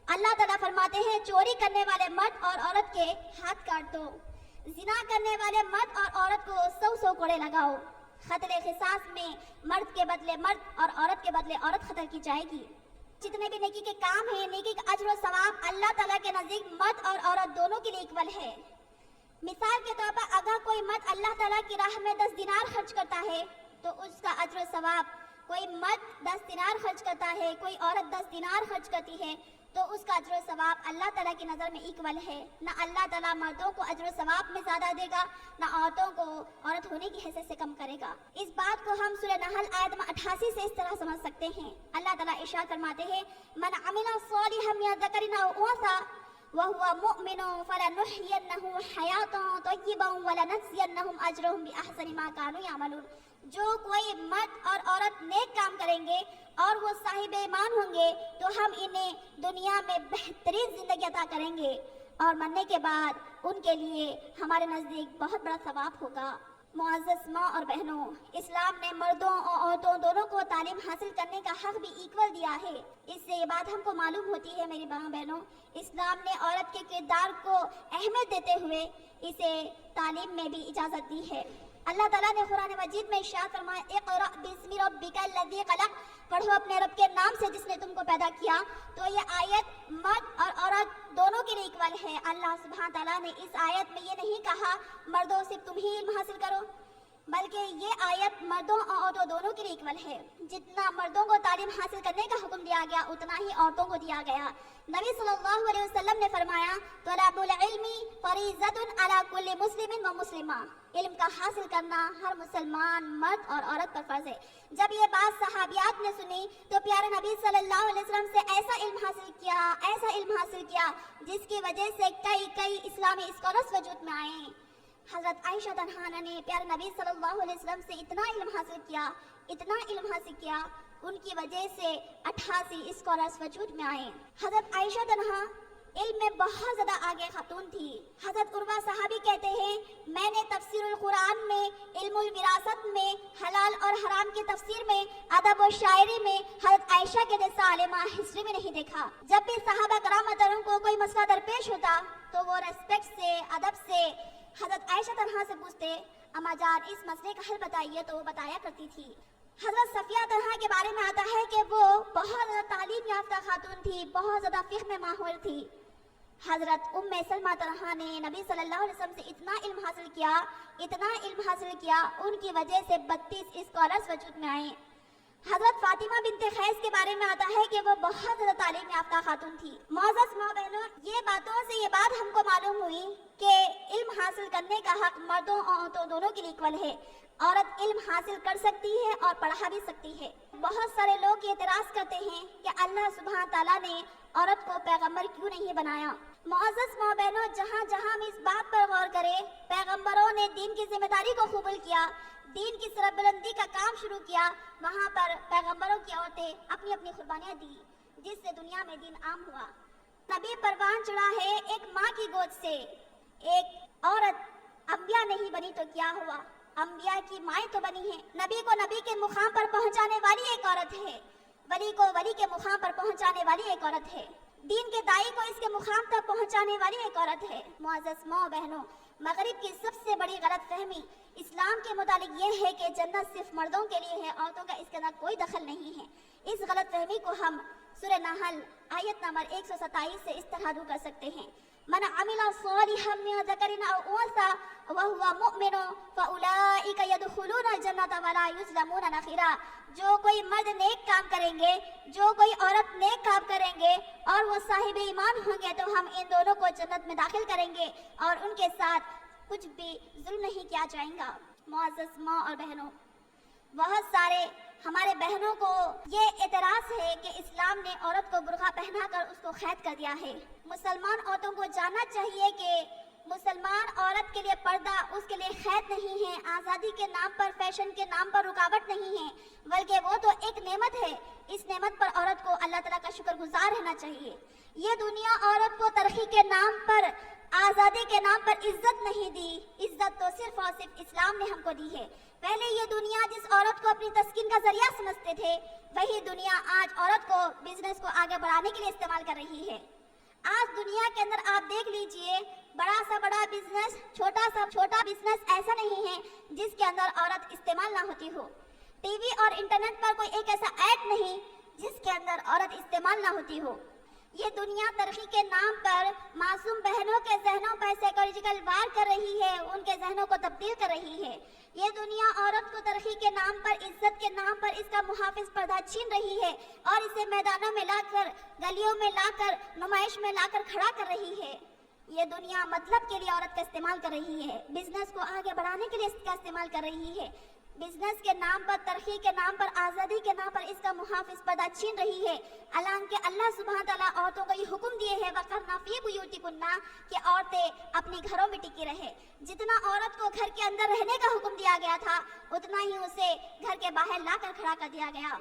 S1: अल्लाह ताला फरमाते हैं, चोरी करने वाले मर्द और औरत के हाथ काट दो, जिना करने वाले मर्द और औरत को 100 कोड़े लगाओ। खतरे क़िसास में मर्द के बदले मर्द और औरत के बदले औरत खतर की जाएगी। जितने भी नेकी के काम हैं, नेकी का अज्र और सवाब अल्लाह ताला के नज़दीक मर्द और औरत दोनों के लिए इक्वल है। मिसाल के तौर पर अगर कोई मर्द अल्लाह ताला की राह में 10 दिनार खर्च करता है तो उसका अज्र और सवाब, कोई मर्द 10 दिनार खर्च करता है, कोई औरत 10 दिनार खर्च करती है तो उसका अज्र और सवाब अल्लाह ताला की नज़र में इक्वल है। ना अल्लाह ताला मर्दों को अज्र और सवाब में ज़्यादा देगा, ना औरतों को औरत होने की हैसियत से कम करेगा। इस बात को हम सूरह नहल आयत 88 से इस तरह समझ सकते हैं। अल्लाह ताला इरशाद फरमाते हैं, मन अमिला सालिहन मिन ज़करिन औ उन्सा वहुवा मुमिनुन फलनुहयिन्नहु हयातन तय्यिबन वलनजज़ियन्नहुम अजरहुम बिअहसनि मा कानू यअमलून। जो कोई मर्द और औरत नेक काम करेंगे और वो साहिब ईमान होंगे तो हम इन्हें दुनिया में बेहतरीन जिंदगी अता करेंगे और मरने के बाद उनके लिए हमारे नज़दीक बहुत बड़ा सवाब होगा। मुअज़्ज़ज़ माँ और बहनों, इस्लाम ने मर्दों और औरतों दोनों को तालीम हासिल करने का हक भी इक्वल दिया है। इससे ये बात हमको मालूम होती है मेरी माँ बहनों, इस्लाम ने औरत के किरदार को अहमियत देते हुए इसे तालीम में भी इजाज़त दी है। अल्लाह ताला ने कुरान मजीद में इरशाद फरमाया, इक़रा बिस्मि रब्बिकल लज़ी ख़लक़, पढ़ो अपने रब के नाम से जिसने तुमको पैदा किया। तो ये आयत मर्द और औरत दोनों के लिए इक्वल है। अल्लाह सुब्हान ताला ने इस आयत में ये नहीं कहा मर्दों सिर्फ तुम ही इल्म हासिल करो, बल्कि ये आयत मर्दों और औरतों दोनों के लिए इक्वल है। जितना मर्दों को तालीम हासिल करने का हुक्म दिया गया उतना ही औरतों को दिया गया। नबी सल्लल्लाहु अलैहि वसल्लम ने फरमाया, तलबुल इल्मी फरीज़तुन अला कुल्लि मुस्लिमिन व मुस्लिमा, इल्म का हासिल करना हर मुसलमान मर्द और औरत पर फर्ज है। जब ये बात सहाबियात ने सुनी तो प्यारे नबी सल्लल्लाहु अलैहि वसल्लम से ऐसा इल्म हासिल किया जिसकी वजह से कई इस्लामी स्कॉलर्स वजूद में आए। हजरत आयशा तन्हा ने प्यारे नबी सल्लल्लाहु अलैहि वसल्लम से इतना इल्म हासिल किया उनकी वजह से 88 स्कॉलर्स वजूद में आए। हजरत आयशा तन्हा इल्म में बहुत ज्यादा आगे खातून थी। हजरत उर्वा सहाबी कहते हैं, मैंने तफसीरुल कुरान में, इल्मुल विरासत में, हलाल और हराम की तफसीर में, अदब और शायरी में हजरत आयशा के जैसा आलिमा हिस्ट्री में नहीं देखा। जब भी सहाबा कराम को कोई मसला दरपेश होता तो वो रेस्पेक्ट से, अदब से हजरत आयशा तन्हा से पूछते, अम्मा जान इस मसले का हल बताइए, तो वो बताया करती थी। हजरत सफिया तन्हा के बारे में आता है कि वो बहुत ज़्यादा तालीम याफ्ता खातून थी, बहुत ज़्यादा फ़िक़्ह में माहिर थी। हजरत उम्मे सलमा तन्हा ने नबी सल्लल्लाहु अलैहि वसल्लम से इतना इल्म हासिल किया उनकी वजह से 32 स्कॉलर्स वजूद में आए। हजरत फातिमा बिनते खैस के बारे में आता है कि वो बहुत ज़्यादा तालीम याफ्ता खातून थी। मुअज़्ज़ज़ माँ बहनों, ये बातों से ये बात हमको मालूम हुई कि इल्म हासिल करने का हक मर्दों और औरतों दोनों के लिए इक्वल है। औरत इल्म हासिल कर सकती है और पढ़ा भी सकती है। बहुत सारे लोग ये एतराज़ करते हैं कि अल्लाह सुब्हान ताला ने औरत को पैगंबर क्यों नहीं बनाया। मुअज़्ज़ज़ माँ बहनों, जहाँ जहाँ हम इस बात पर गौर करें, पैगंबरों ने दीन की जिम्मेदारी को कबूल किया, दीन की सरबुलंदी का काम शुरू किया, वहाँ पर पैगंबरों की औरतें अपनी अपनी कुर्बानियाँ दी, जिससे दुनिया में दीन आम हुआ। नबी परवान चढ़ा है एक माँ की गोद से, एक औरत अंबिया नहीं बनी तो क्या हुआ। अंबिया की माएँ तो बनी है, नबी को नबी के मुकाम पर पहुंचाने वाली एक औरत है, वली को वली के मुकाम पर पहुंचाने वाली एक औरत है, दीन के दाई को इसके मुकाम तक पहुंचाने वाली एक औरत है। मुअज़्ज़ज़ माँ बहनों, मगरिब की सबसे बड़ी गलत फहमी इस्लाम के मुतालिक ये है कि जन्नत सिर्फ मर्दों के लिए है, औरतों का इसके अंदर कोई दखल नहीं है। इस गलत फहमी को हम सूरह नहल आयत नंबर 127 से इस तरह दूर कर सकते हैं। मन अमिला सालिहन मिन ज़करिन औ उन्सा व हुवा मुमिन फउलाइका यदखुलूनल जन्नत वला युज़लमून नखीरा। जो कोई मर्द नेक काम करेंगे, जो कोई औरत नेक काम करेंगे और वो साहिब ईमान होंगे तो हम इन दोनों को जन्नत में दाखिल करेंगे और उनके साथ कुछ भी जुल्म नहीं किया जाएगा। मुअज़्ज़ज़ माँ और बहनों, बहुत सारे हमारे बहनों को ये एतराज़ है कि इस्लाम ने औरत को बुर्का पहनाकर उसको कैद कर दिया है। मुसलमान औरतों को जानना चाहिए कि मुसलमान औरत के लिए पर्दा उसके लिए कैद नहीं है, आज़ादी के नाम पर, फैशन के नाम पर रुकावट नहीं है, बल्कि वो तो एक नेमत है। इस नेमत पर औरत को अल्लाह ताला का शुक्रगुजार रहना चाहिए। ये दुनिया औरत को तरक्की के नाम पर, आज़ादी के नाम पर इज्जत नहीं दी, इज्जत तो सिर्फ और सिर्फ इस्लाम ने हमको दी है। पहले ये दुनिया जिस औरत को अपनी तस्कीन का जरिया समझते थे, वही दुनिया आज औरत को बिजनेस को आगे बढ़ाने के लिए इस्तेमाल कर रही है। आज दुनिया के अंदर आप देख लीजिए, बड़ा सा बड़ा बिजनेस, छोटा सा छोटा बिजनेस ऐसा नहीं है जिसके अंदर औरत इस्तेमाल ना होती हो। टीवी और इंटरनेट पर कोई एक ऐसा ऐड नहीं जिसके अंदर औरत इस्तेमाल ना होती हो। ये दुनिया तरक्की के नाम पर मासूम बहनों के जहनों पर साइकोलॉजिकल वार कर रही है, उनके जहनों को तब्दील कर रही है। ये दुनिया औरत को तरक्की के नाम पर, इज्जत के नाम पर इसका मुहाफिज पर्दा छीन रही है और इसे मैदानों में लाकर, गलियों में लाकर, नुमाइश में लाकर खड़ा कर रही है। ये दुनिया मतलब के लिए औरत का इस्तेमाल कर रही है, बिजनेस को आगे बढ़ाने के लिए इसका इस्तेमाल कर रही है। बिजनेस के नाम पर, तरक्की के नाम पर, आज़ादी के नाम पर इसका मुहाफिज पर्दा छीन रही है। हालांकि अल्लाह सुब्हान तआला औरतों को ये हुक्म दिए है वक़रना फ़ी बुयूतिकुन्ना कि औरतें अपने घरों में टिकी रहे। जितना औरत को घर के अंदर रहने का हुक्म दिया गया था, उतना ही उसे घर के बाहर लाकर खड़ा कर दिया गया।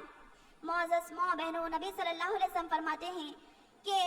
S1: मुअज़्ज़ज़ माँ बहनों, नबी सल्लल्लाहु अलैहि वसल्लम फरमाते हैं कि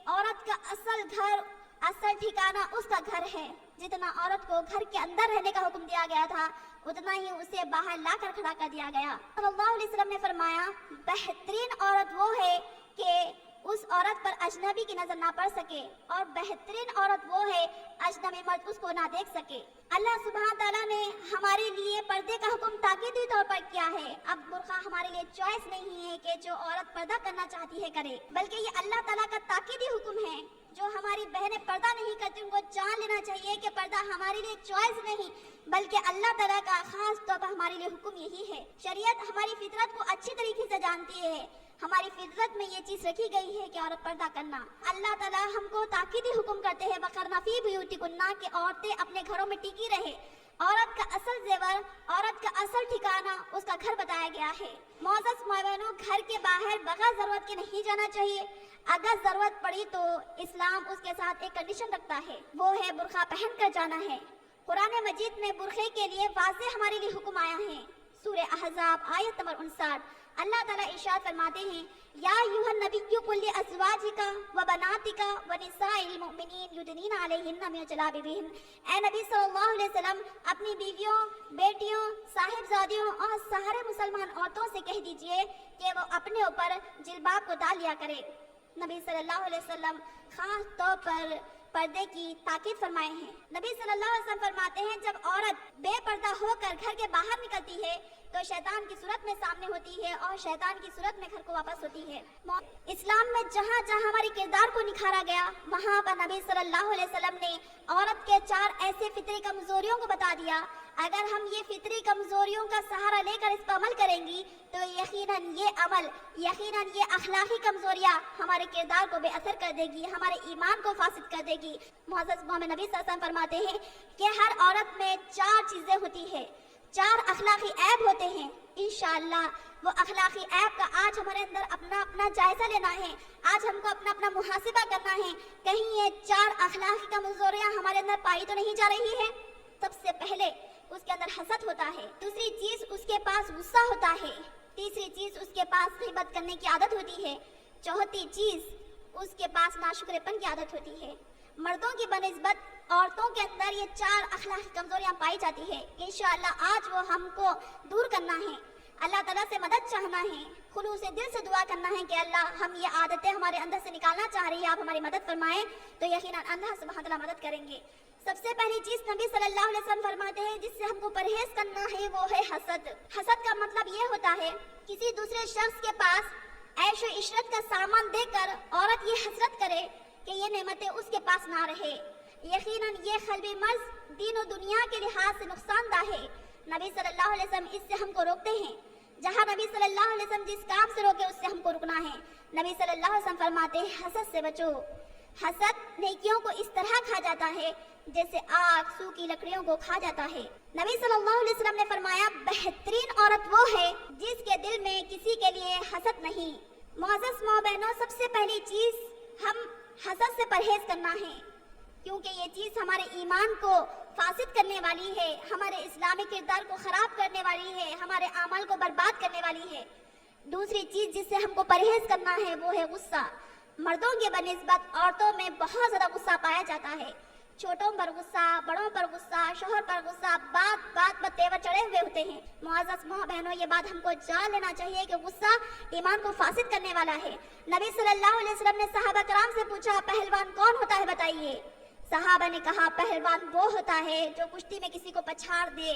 S1: औरत का असल घर, असल ठिकाना उसका घर है। जितना औरत को घर के अंदर रहने का हुक्म दिया गया था, उतना ही उसे बाहर लाकर खड़ा कर दिया गया। सल्लल्लाहु अलैहि वसल्लम ने फरमाया, बेहतरीन औरत वो है कि उस औरत पर अजनबी की नजर ना पड़ सके और बेहतरीन औरत वो है अजनबी मर्द उसको ना देख सके। अल्लाह सुब्हान ताला ने हमारे लिए पर्दे का हुक्म ताकीदी तौर पर किया है। अब बुर्का हमारे लिए चॉइस नहीं है कि जो औरत पर्दा करना चाहती है करे, बल्कि ये अल्लाह ताला का ताकीदी हुक्म है। जो हमारी बहनें पर्दा नहीं करती उनको जान लेना चाहिए कि पर्दा हमारे लिए चॉइस नहीं, बल्कि अल्लाह ताला का खास तौर पर हमारे लिए हुक्म यही है। शरीयत हमारी फितरत को अच्छी तरीके से जानती है। हमारी फितरत में ये चीज रखी गई है कि औरत पर्दा करना। अल्लाह ताला हमको ताकीदी हुक्म करते हैं वक़रना फ़ी बुयूतिकुन्ना कि औरतें अपने घरों में टिकी रहे। औरत का असल जेवर, औरत का असल ठिकाना उसका घर बताया गया है। मुअज़्ज़ज़ माँ बहनों, घर के बाहर बगैर जरूरत के नहीं जाना चाहिए। अगर जरूरत पड़ी तो इस्लाम उसके साथ एक कंडीशन रखता है, वो है बुर्का पहन कर जाना है। कुरान मजीद में बुर्के के लिए वाज़ेह हमारे लिए हुक्म आया है। सूरह अहज़ाब आयत नंबर 59 अल्लाह ताला इरशाद फरमाते हैं, या अय्युहन नबिय्यु कुल लिअज़वाजिका व बनातिका व निसाइल मुमिनीन युदनीना अलैहिन्ना मिन जलाबिबिहिन। ए नबी सल्लल्लाहु अलैहि वसल्लम अपनी बीवियों, बेटियों, साहिबजादियों और सारे मुसलमान औरतों से कह दीजिए कि वो अपने ऊपर जिल्बाब को डाल लिया करे। नबी सल्लल्लाहु अलैहि वसल्लम खास तौर पर पर्दे की ताकीद फरमाए हैं। नबी सल्लल्लाहु अलैहि वसल्लम फरमाते हैं, जब औरत बेपर्दा होकर घर के बाहर निकलती है तो शैतान की सूरत में सामने होती है और शैतान की सूरत में घर को वापस होती है। इस्लाम में जहाँ जहाँ हमारे किरदार को निखारा गया, वहाँ पर नबी सल्लल्लाहु अलैहि वसल्लम ने औरत के 4 ऐसे फितरी कमजोरियों को बता दिया। अगर हम ये फितरी कमजोरियों का सहारा लेकर इस पर अमल करेंगी तो यकीनन ये अखलाकी कमजोरियाँ हमारे किरदार को बेअसर कर देगी, हमारे ईमान को फासिद कर देगी। मुअज़्ज़ज़ मोहम्मद नबी सल्लल्लाहु अलैहि वसल्लम फरमाते हैं कि हर औरत में 4 चीजें होती है, 4 अखलाकी ऐब होते हैं। इंशाअल्लाह वो अखलाकी ऐब का आज हमारे अंदर अपना अपना जायजा लेना है। आज हमको अपना अपना मुहासिबा करना है, कहीं ये 4 अखलाकी कमजोरियाँ हमारे अंदर पाई तो नहीं जा रही है। सबसे पहले उसके अंदर हसद होता है, दूसरी चीज उसके पास गुस्सा होता है, तीसरी चीज उसके पास गीबत करने की आदत होती है, चौथी चीज उसके पास नाशुक्रेपन की आदत होती है। मर्दों की बनिस्बत عورتوں کے اندر یہ 4 اخلاقی کمزوریاں پائی جاتی ہے، انشاءاللہ آج وہ ہم کو دور کرنا ہے، اللہ تعالیٰ سے مدد چاہنا ہے، خلوص دل سے دعا کرنا ہے کہ اللہ ہم یہ عادتیں ہمارے اندر سے نکالنا چاہ رہی ہے، آپ ہماری مدد فرمائیں، تو یقیناً اللہ سبحانہ وتعالیٰ مدد کریں گے۔ سب سے پہلی چیز نبی صلی اللہ علیہ وسلم فرماتے ہیں جس سے ہم کو پرہیز کرنا ہے وہ ہے حسد۔ حسد کا مطلب یہ ہوتا ہے کسی دوسرے شخص کے پاس عیش و عشرت کا سامان دے کر عورت یہ حسرت کرے کہ یہ نعمتیں اس کے پاس نہ رہے۔ یقیناً یہ قلبی مرض دین و دنیا کے لحاظ سے نقصان دہ ہے۔ نبی صلی اللہ علیہ وسلم اس سے ہم کو روکتے ہیں، جہاں نبی صلی اللہ علیہ وسلم جس کام سے روکے اس سے ہم کو رکنا ہے۔ نبی صلی اللہ علیہ وسلم فرماتے ہیں حسد سے بچو۔ حسد نیکیوں کو اس طرح کھا جاتا ہے جیسے آگ سوکھی لکڑیوں کو کھا جاتا ہے۔ نبی صلی اللہ علیہ وسلم نے فرمایا بہترین عورت وہ ہے جس کے دل میں کسی کے لیے حسد نہیں۔ معزز ماں بہنوں، سب سے پہلی چیز ہم حسد سے پرہیز کرنا ہے، کیونکہ یہ چیز ہمارے ایمان کو فاسد کرنے والی ہے، ہمارے اسلامی کردار کو خراب کرنے والی ہے، ہمارے اعمال کو برباد کرنے والی ہے۔ دوسری چیز جس سے ہم کو پرہیز کرنا ہے وہ ہے غصہ۔ مردوں کے بنسبت عورتوں میں بہت زیادہ غصہ پایا جاتا ہے، چھوٹوں پر غصہ، بڑوں پر غصہ، شوہر پر غصہ، بات پر تیور چڑھے ہوئے ہوتے ہیں۔ معزز ماں بہنوں، یہ بات ہم کو جان لینا چاہیے کہ غصہ ایمان کو فاسد کرنے والا ہے۔ نبی صلی اللہ علیہ وسلم نے صحابہ کرام سے پوچھا پہلوان کون ہوتا ہے بتائیے؟ صحابہ نے کہا پہلوان وہ ہوتا ہے جو کشتی میں کسی کو پچھاڑ دے۔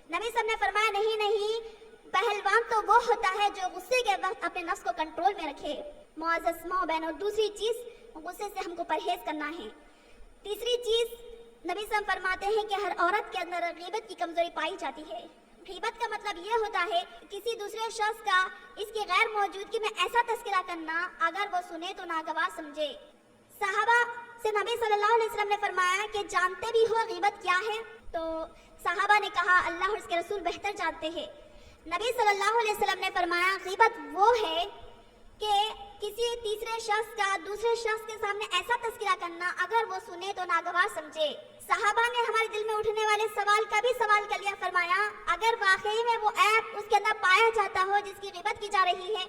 S1: نبی صلی اللہ علیہ وسلم نے فرمایا نہیں، پہلوان تو وہ ہوتا ہے جو غصے کے وقت اپنے نفس کو کنٹرول میں رکھے۔ معزز ماں بہنوں، دوسری چیز غصے سے ہم کو پرہیز کرنا ہے۔ تیسری چیز نبی صلی اللہ علیہ وسلم فرماتے ہیں کہ ہر عورت کے اندر غیبت کی کمزوری پائی جاتی ہے۔ غیبت کا مطلب یہ ہوتا ہے کسی دوسرے شخص کا اس کی غیر موجودگی میں ایسا تذکرہ کرنا اگر وہ سنے تو ناگوار سمجھے۔ صحابہ سے نبی صلی اللہ علیہ وسلم نے فرمایا کہ جانتے بھی ہو غیبت کیا ہے؟ تو صحابہ نے کہا اللہ اور اس کے رسول بہتر جانتے ہیں۔ نبی صلی اللہ علیہ وسلم نے فرمایا غیبت وہ ہے کہ کسی تیسرے شخص کا دوسرے شخص کے سامنے ایسا تذکرہ کرنا اگر وہ سنے تو ناگوار سمجھے۔ صحابہ نے ہمارے دل میں اٹھنے والے سوال کا بھی سوال کر لیا، فرمایا اگر واقعی میں وہ عیب اس کے اندر پایا جاتا ہو جس کی غیبت کی جا رہی ہے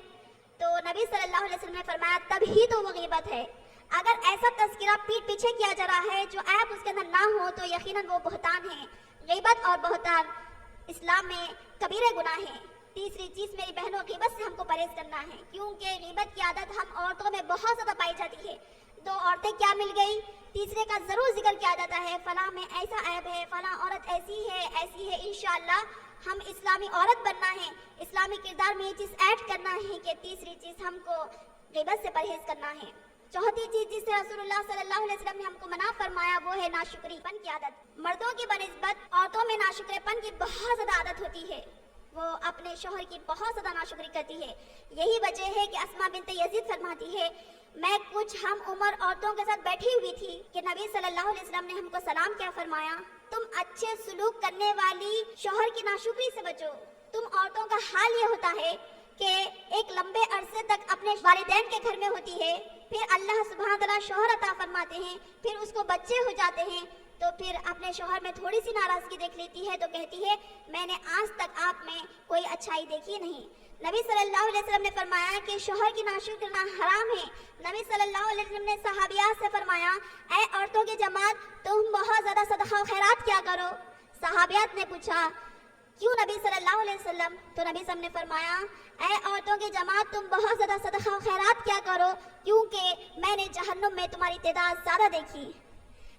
S1: تو نبی صلی اللہ علیہ وسلم نے فرمایا تب ہی تو وہ غیبت ہے۔ اگر ایسا تذکرہ پیٹ پیچھے کیا جا رہا ہے جو عیب اس کے اندر نہ ہو تو یقیناً وہ بہتان ہے۔ غیبت اور بہتان اسلام میں کبیرہ گناہ ہے۔ تیسری چیز میری بہنوں غیبت سے ہم کو پرہیز کرنا ہے، کیونکہ غیبت کی عادت ہم عورتوں میں بہت زیادہ پائی جاتی ہے۔ دو عورتیں کیا مل گئی، تیسرے کا ضرور ذکر کیا جاتا ہے، فلاں میں ایسا عیب ہے، فلاں عورت ایسی ہے ایسی ہے۔ انشاءاللہ ہم اسلامی عورت بننا ہے، اسلامی کردار میں یہ چیز ایڈ کرنا ہے کہ تیسری چیز ہم کو غیبت سے پرہیز کرنا ہے۔ چوتھی چیز جس سے رسول اللہ صلی اللہ علیہ وسلم نے ہم کو منع فرمایا وہ ہے ناشکری پن کی عادت۔ مردوں کی بنسبت عورتوں میں ناشکری پن کی بہت زیادہ عادت ہوتی ہے، وہ اپنے شوہر کی بہت زیادہ ناشکری کرتی ہے۔ یہی وجہ ہے کہ اسماء بنت یزید فرماتی ہے میں کچھ ہم عمر عورتوں کے ساتھ بیٹھی ہوئی تھی کہ نبی صلی اللہ علیہ وسلم نے ہم کو سلام کیا، فرمایا تم اچھے سلوک کرنے والی شوہر کی ناشکری سے بچو۔ تم عورتوں کا حال یہ ہوتا ہے کہ ایک لمبے عرصے تک اپنے والدین کے گھر میں ہوتی ہے، پھر اللہ سبحانہ تعالیٰ شوہر عطا فرماتے ہیں، پھر اس کو بچے ہو جاتے ہیں تو پھر اپنے شوہر میں تھوڑی سی ناراضگی دیکھ لیتی ہے تو کہتی ہے میں نے آج تک آپ میں کوئی اچھائی دیکھی نہیں۔ نبی صلی اللہ علیہ وسلم نے فرمایا کہ شوہر کی ناشکری کرنا حرام ہے۔ نبی صلی اللہ علیہ وسلم نے صحابیات سے فرمایا اے عورتوں کی جماعت تم بہت زیادہ صدقہ و خیرات کیا کرو۔ صحابیات نے پوچھا کیوں نبی صلی اللہ علیہ وسلم؟ تو نبی صلی اللہ علیہ وسلم نے فرمایا اے عورتوں کی جماعت تم بہت زیادہ صدقہ و خیرات کیا کرو کیونکہ میں نے جہنم میں تمہاری تعداد زیادہ دیکھی۔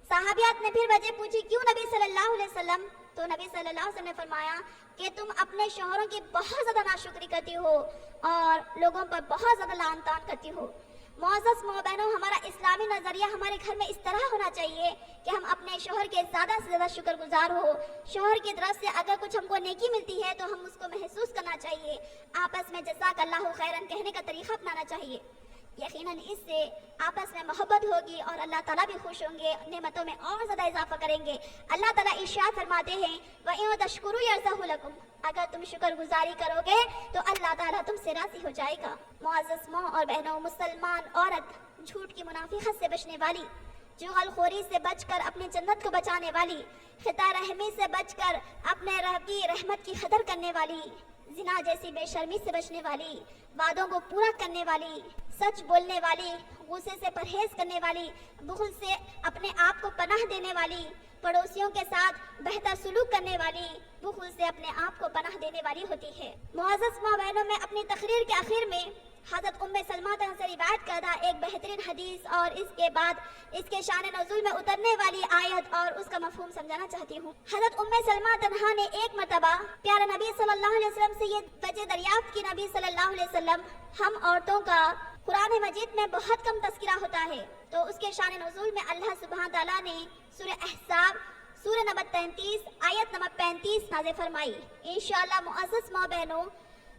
S1: صحابیات نے پھر وجہ پوچھی کیوں نبی صلی اللہ علیہ وسلم؟ تو نبی صلی اللہ علیہ وسلم نے فرمایا کہ تم اپنے شوہروں کی بہت زیادہ ناشکری کرتی ہو اور لوگوں پر بہت زیادہ لعن طعن کرتی ہو۔ معزز ماں بہنوں، ہمارا اسلامی نظریہ ہمارے گھر میں اس طرح ہونا چاہیے کہ ہم اپنے شوہر کے زیادہ سے زیادہ شکر گزار ہو۔ شوہر کی طرف سے اگر کچھ ہم کو نیکی ملتی ہے تو ہم اس کو محسوس کرنا چاہیے، آپس میں جزاک اللہ خیرن کہنے کا طریقہ اپنانا چاہیے۔ یقیناً اس سے آپس میں محبت ہوگی اور اللہ تعالیٰ بھی خوش ہوں گے، نعمتوں میں اور زیادہ اضافہ کریں گے۔ اللہ تعالیٰ ارشاد فرماتے ہیں وَإِن تَشْكُرُوا يَرْضَهُ لَكُمْ، اگر تم شکر گزاری کرو گے تو اللہ تعالیٰ تم سے راضی ہو جائے گا۔ معزز ماں اور بہنوں، مسلمان عورت جھوٹ کی منافقت سے بچنے والی، چغلخوری سے بچ کر اپنی جنت کو بچانے والی، خطا رحمی سے بچ کر اپنے رب کی رحمت کی قدر کرنے والی، जिना जैसी बेशर्मी से बचने वाली, वादों को पूरा करने वाली, सच बोलने वाली, गुस्से से परहेज करने वाली, बुग़्ज़ से अपने आप को पनाह देने वाली, पड़ोसियों के साथ बेहतर सुलूक करने वाली, बुग़्ज़ से अपने आप को पनाह देने वाली होती है। मुअज़्ज़ज़ माँ बहनों, में अपनी तकरीर के आखिर में हज़रत उम्मे सलमा से रिवायत करदा एक बेहतरीन हदीस और इसके बाद इसके शान नज़ूल में उतरने वाली आयत और उसका मफ़हूम समझाना चाहती हूँ। हज़रत उम्मे सलमा तन्हा ने एक मरतबा प्यारे नबी सल्लल्लाहु अलैहि वसल्लम से ये वजह दरियाफ्त की, नबी सल्लल्लाहु अलैहि वसल्लम, हम औरतों का कुरान मजीद में बहुत कम तज़किरा होता है, तो उसके शान नज़ूल में अल्लाह सुब्हान तआला ने सूरह अहज़ाब सूरह नंबर 33 आयत नंबर 35 नाज़िल फरमाई। इंशाअल्लाह मुअज़्ज़ज़ माँ बहनों,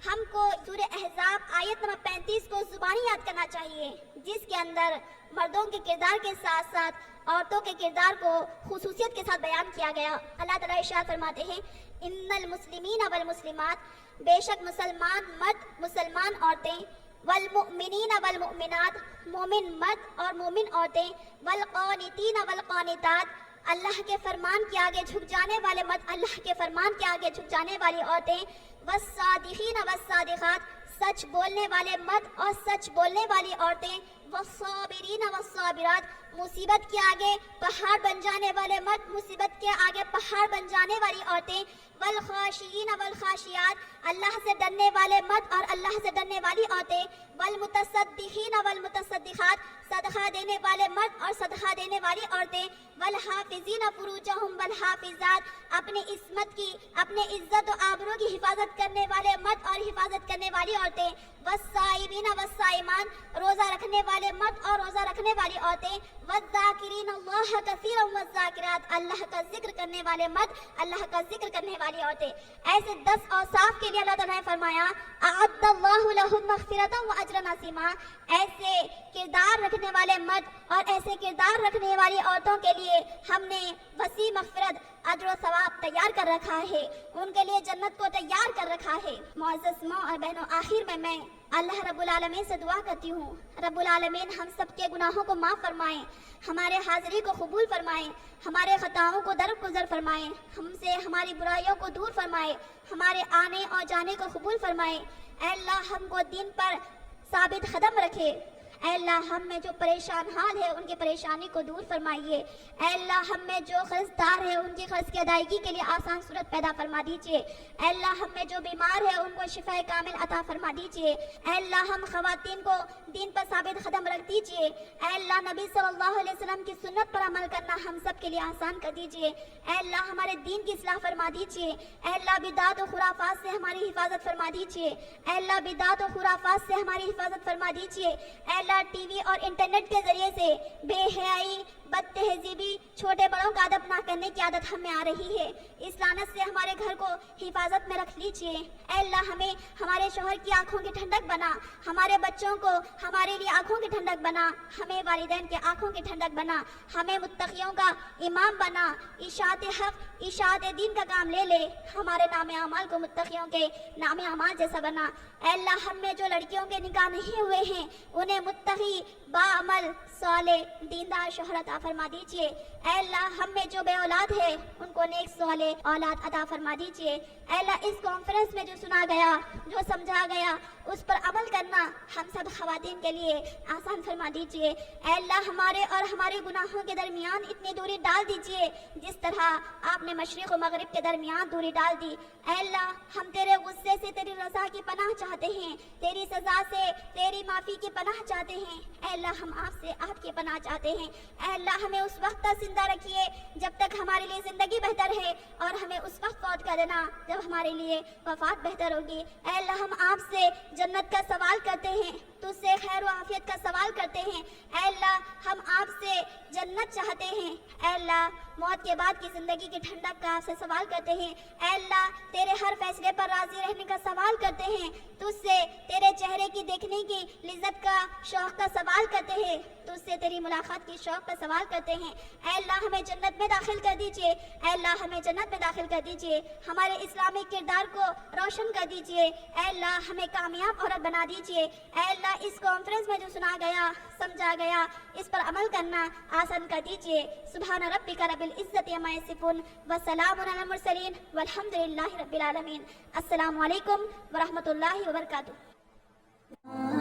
S1: हमको सूरह अहज़ाब आयत नंबर 35 को ज़ुबानी याद करना चाहिए, जिसके अंदर मर्दों के किरदार के साथ साथ औरतों के किरदार को खुसूसियत के साथ बयान किया गया। अल्लाह ताला इरशाद फरमाते हैं, इन्नल मुस्लिमीन वल मुस्लिमात, बेशक मुसलमान मर्द मुसलमान औरतें, वल मुमिनीन वल मुमिनात, मोमिन मर्द और मोमिन औरतें, वल क़ानितीन वल क़ानितात, अल्लाह के फरमान के आगे झुक जाने वाले मर्द, अल्लाह के फरमान के आगे झुक जाने वाली औरतें, वस्सादिकीन वस्सादिकात, सच बोलने वाले मर्द और सच बोलने वाली औरतें, वस्साबिरीन वस्साबिरात, मुसीबत के आगे पहाड़ बन जाने वाले मर्द, मुसीबत के आगे पहाड़ बन जाने वाली औरतें, वल खाशियीन वल खाशियात, अल्लाह से डरने वाले मर्द और अल्लाह से डरने वाली औरतें, वल मुतसद्दिकीन वल मुतसद्दिकात, सदका देने वाले मर्द और सदका देने वाली औरतें, वल हाफिजीन फुरूजहुम वल हाफिजात, अपनी इस्मत की, अपने इज्जत और आबरू की हिफाजत करने वाले मर्द और हिफाजत करने वाली औरतें, वस्साइमीन वस्साइमान, रोज़ा रखने वाले मर्द और रोज़ा रखने वाली औरतें, वज़्ज़ाकिरीन अल्लाह कसीरन वज़्ज़ाकिरात, अल्लाह का जिक्र करने वाले मर्द, अल्लाह का जिक्र करने वाली औरतें। ऐसे 10 औसाफ के लिए अल्लाह ताला ने फरमाया, अअद्दल्लाहु लहुम मग़फ़िरतन व अजरन अज़ीमा, ऐसे किरदार रखने वाले मर्द और ऐसे किरदार रखने वाली औरतों के लिए हमने वसी मग़फ़िरत, अजर व सवाब तैयार कर रखा है, उनके लिए जन्नत को तैयार कर रखा है। मुअज़्ज़ज़ माँ और बहनों, आखिर में मैं अल्लाह रब्बुल आलमीन से दुआ करती हूँ, रब्बुल आलमीन हम सब के गुनाहों को माफ़ फरमाएं, हमारे हाज़िरी को कबूल फरमाएं, हमारे ख़ताओं को दरगुज़र फरमाएं, हमसे हमारी बुराइयों को दूर फरमाएं, हमारे आने और जाने को कबूल फरमाएं। ऐ अल्लाह हमको दीन पर साबित कदम रखे। ऐ अल्लाह हम में जो परेशान हाल है उनकी परेशानी को दूर फरमाइए। ऐ अल्लाह हम में जो कर्जदार है उनकी कर्ज की अदायगी के लिए आसान सूरत पैदा फरमा दीजिए। ऐ अल्लाह हम में जो बीमार है उनको शिफाए कामिल अता फरमा दीजिए। ऐ अल्लाह हम ख़वातीन को दीन पर साबित कदम रख दीजिए। ऐ अल्लाह नबी सल्लल्लाहु अलैहि वसल्लम की सुन्नत पर अमल करना हम सब के लिए आसान कर दीजिए। ऐ अल्लाह हमारे दीन की इस्लाह फरमा दीजिए। ऐ अल्लाह बिदात और खुराफात से हमारी हिफाजत फरमा दीजिए। ऐ अल्लाह बिदात और खुराफात से हमारी हिफाजत फरमा दीजिए। ऐ टीवी और इंटरनेट के जरिए से बेहयाई, बदतहजीबी, छोटे बड़ों का अदब ना करने की आदत हमें आ रही है। इस लानत से हमारे घर को हिफाजत में रख लीजिए। ऐ अल्लाह हमें हमारे शोहर की आंखों की ठंडक बना, हमारे बच्चों को हमारे लिए आंखों की ठंडक बना, हमें वालिदैन के आंखों की ठंडक बना, हमें मुत्तकियों का इमाम बना, इशाअत हक, इशाअत दीन का काम ले ले, हमारे नाम अमाल को मुत्तकियों के नाम अमाल जैसा बना। ऐ अल्लाह हम में जो लड़कियों के निकाह नहीं हुए हैं उन्हें मुत्तकी, बाअमल, साले, दीनदार शोहर अता फरमा दीजिए। ऐ अल्लाह हम में जो बे औलाद है उनको नेक साले औलाद अता फरमा दीजिए। ऐ अल्लाह इस कॉन्फ्रेंस में जो सुना गया, जो समझा गया, उस पर अमल करना हम सब खवातीन के लिए आसान फरमा दीजिए। ऐ अल्लाह हमारे और हमारे गुनाहों के दरमियान इतनी दूरी डाल दीजिए जिस तरह आपने मशरिक़ और मगरिब के दरमियान दूरी डाल दी। ऐ अल्लाह हम तेरे गुस्से से तेरी रज़ा की पनाह चाहते हैं, तेरी सज़ा से तेरी माफ़ी की पनाह चाहते हैं। ऐ अल्लाह हम आपसे आपकी पनाह चाहते हैं। ऐ अल्लाह हमें उस वक्त तक जिंदा रखिए जब तक हमारे लिए ज़िंदगी बेहतर है, और हमें उस वक्त फौत कर देना जब हमारे लिए वफ़ात बेहतर होगी। ऐ अल्लाह हम आपसे जन्नत का सवाल करते हैं, तुझसे खैर व आफियत का सवाल करते हैं। ऐ अल्लाह हम आपसे जन्नत चाहते हैं। ऐ अल्लाह मौत के बाद की ज़िंदगी की ठंडक का आपसे सवाल करते हैं। ऐ अल्लाह तेरे हर फैसले पर राज़ी रहने का सवाल करते हैं, तुझसे तेरे चेहरे की देखने की लिज्जत का, शौक़ का सवाल करते हैं, تجھ سے تیری ملاقات کی شوق کا سوال کرتے ہیں۔ اے اللہ ہمیں جنت میں داخل کر دیجئے، اے اللہ ہمیں جنت میں داخل کر دیجئے، ہمارے اسلامی کردار کو روشن کر دیجئے، اے اللہ ہمیں کامیاب عورت بنا دیجئے، اے اللہ اس کانفرنس میں جو سنا گیا سمجھا گیا اس پر عمل کرنا آسان کر دیجئے۔ سبحان ربک رب العزت عما یصفون وسلام علی المرسلین والحمد للہ رب العالمین۔ السلام علیکم ورحمۃ اللہ وبرکاتہ۔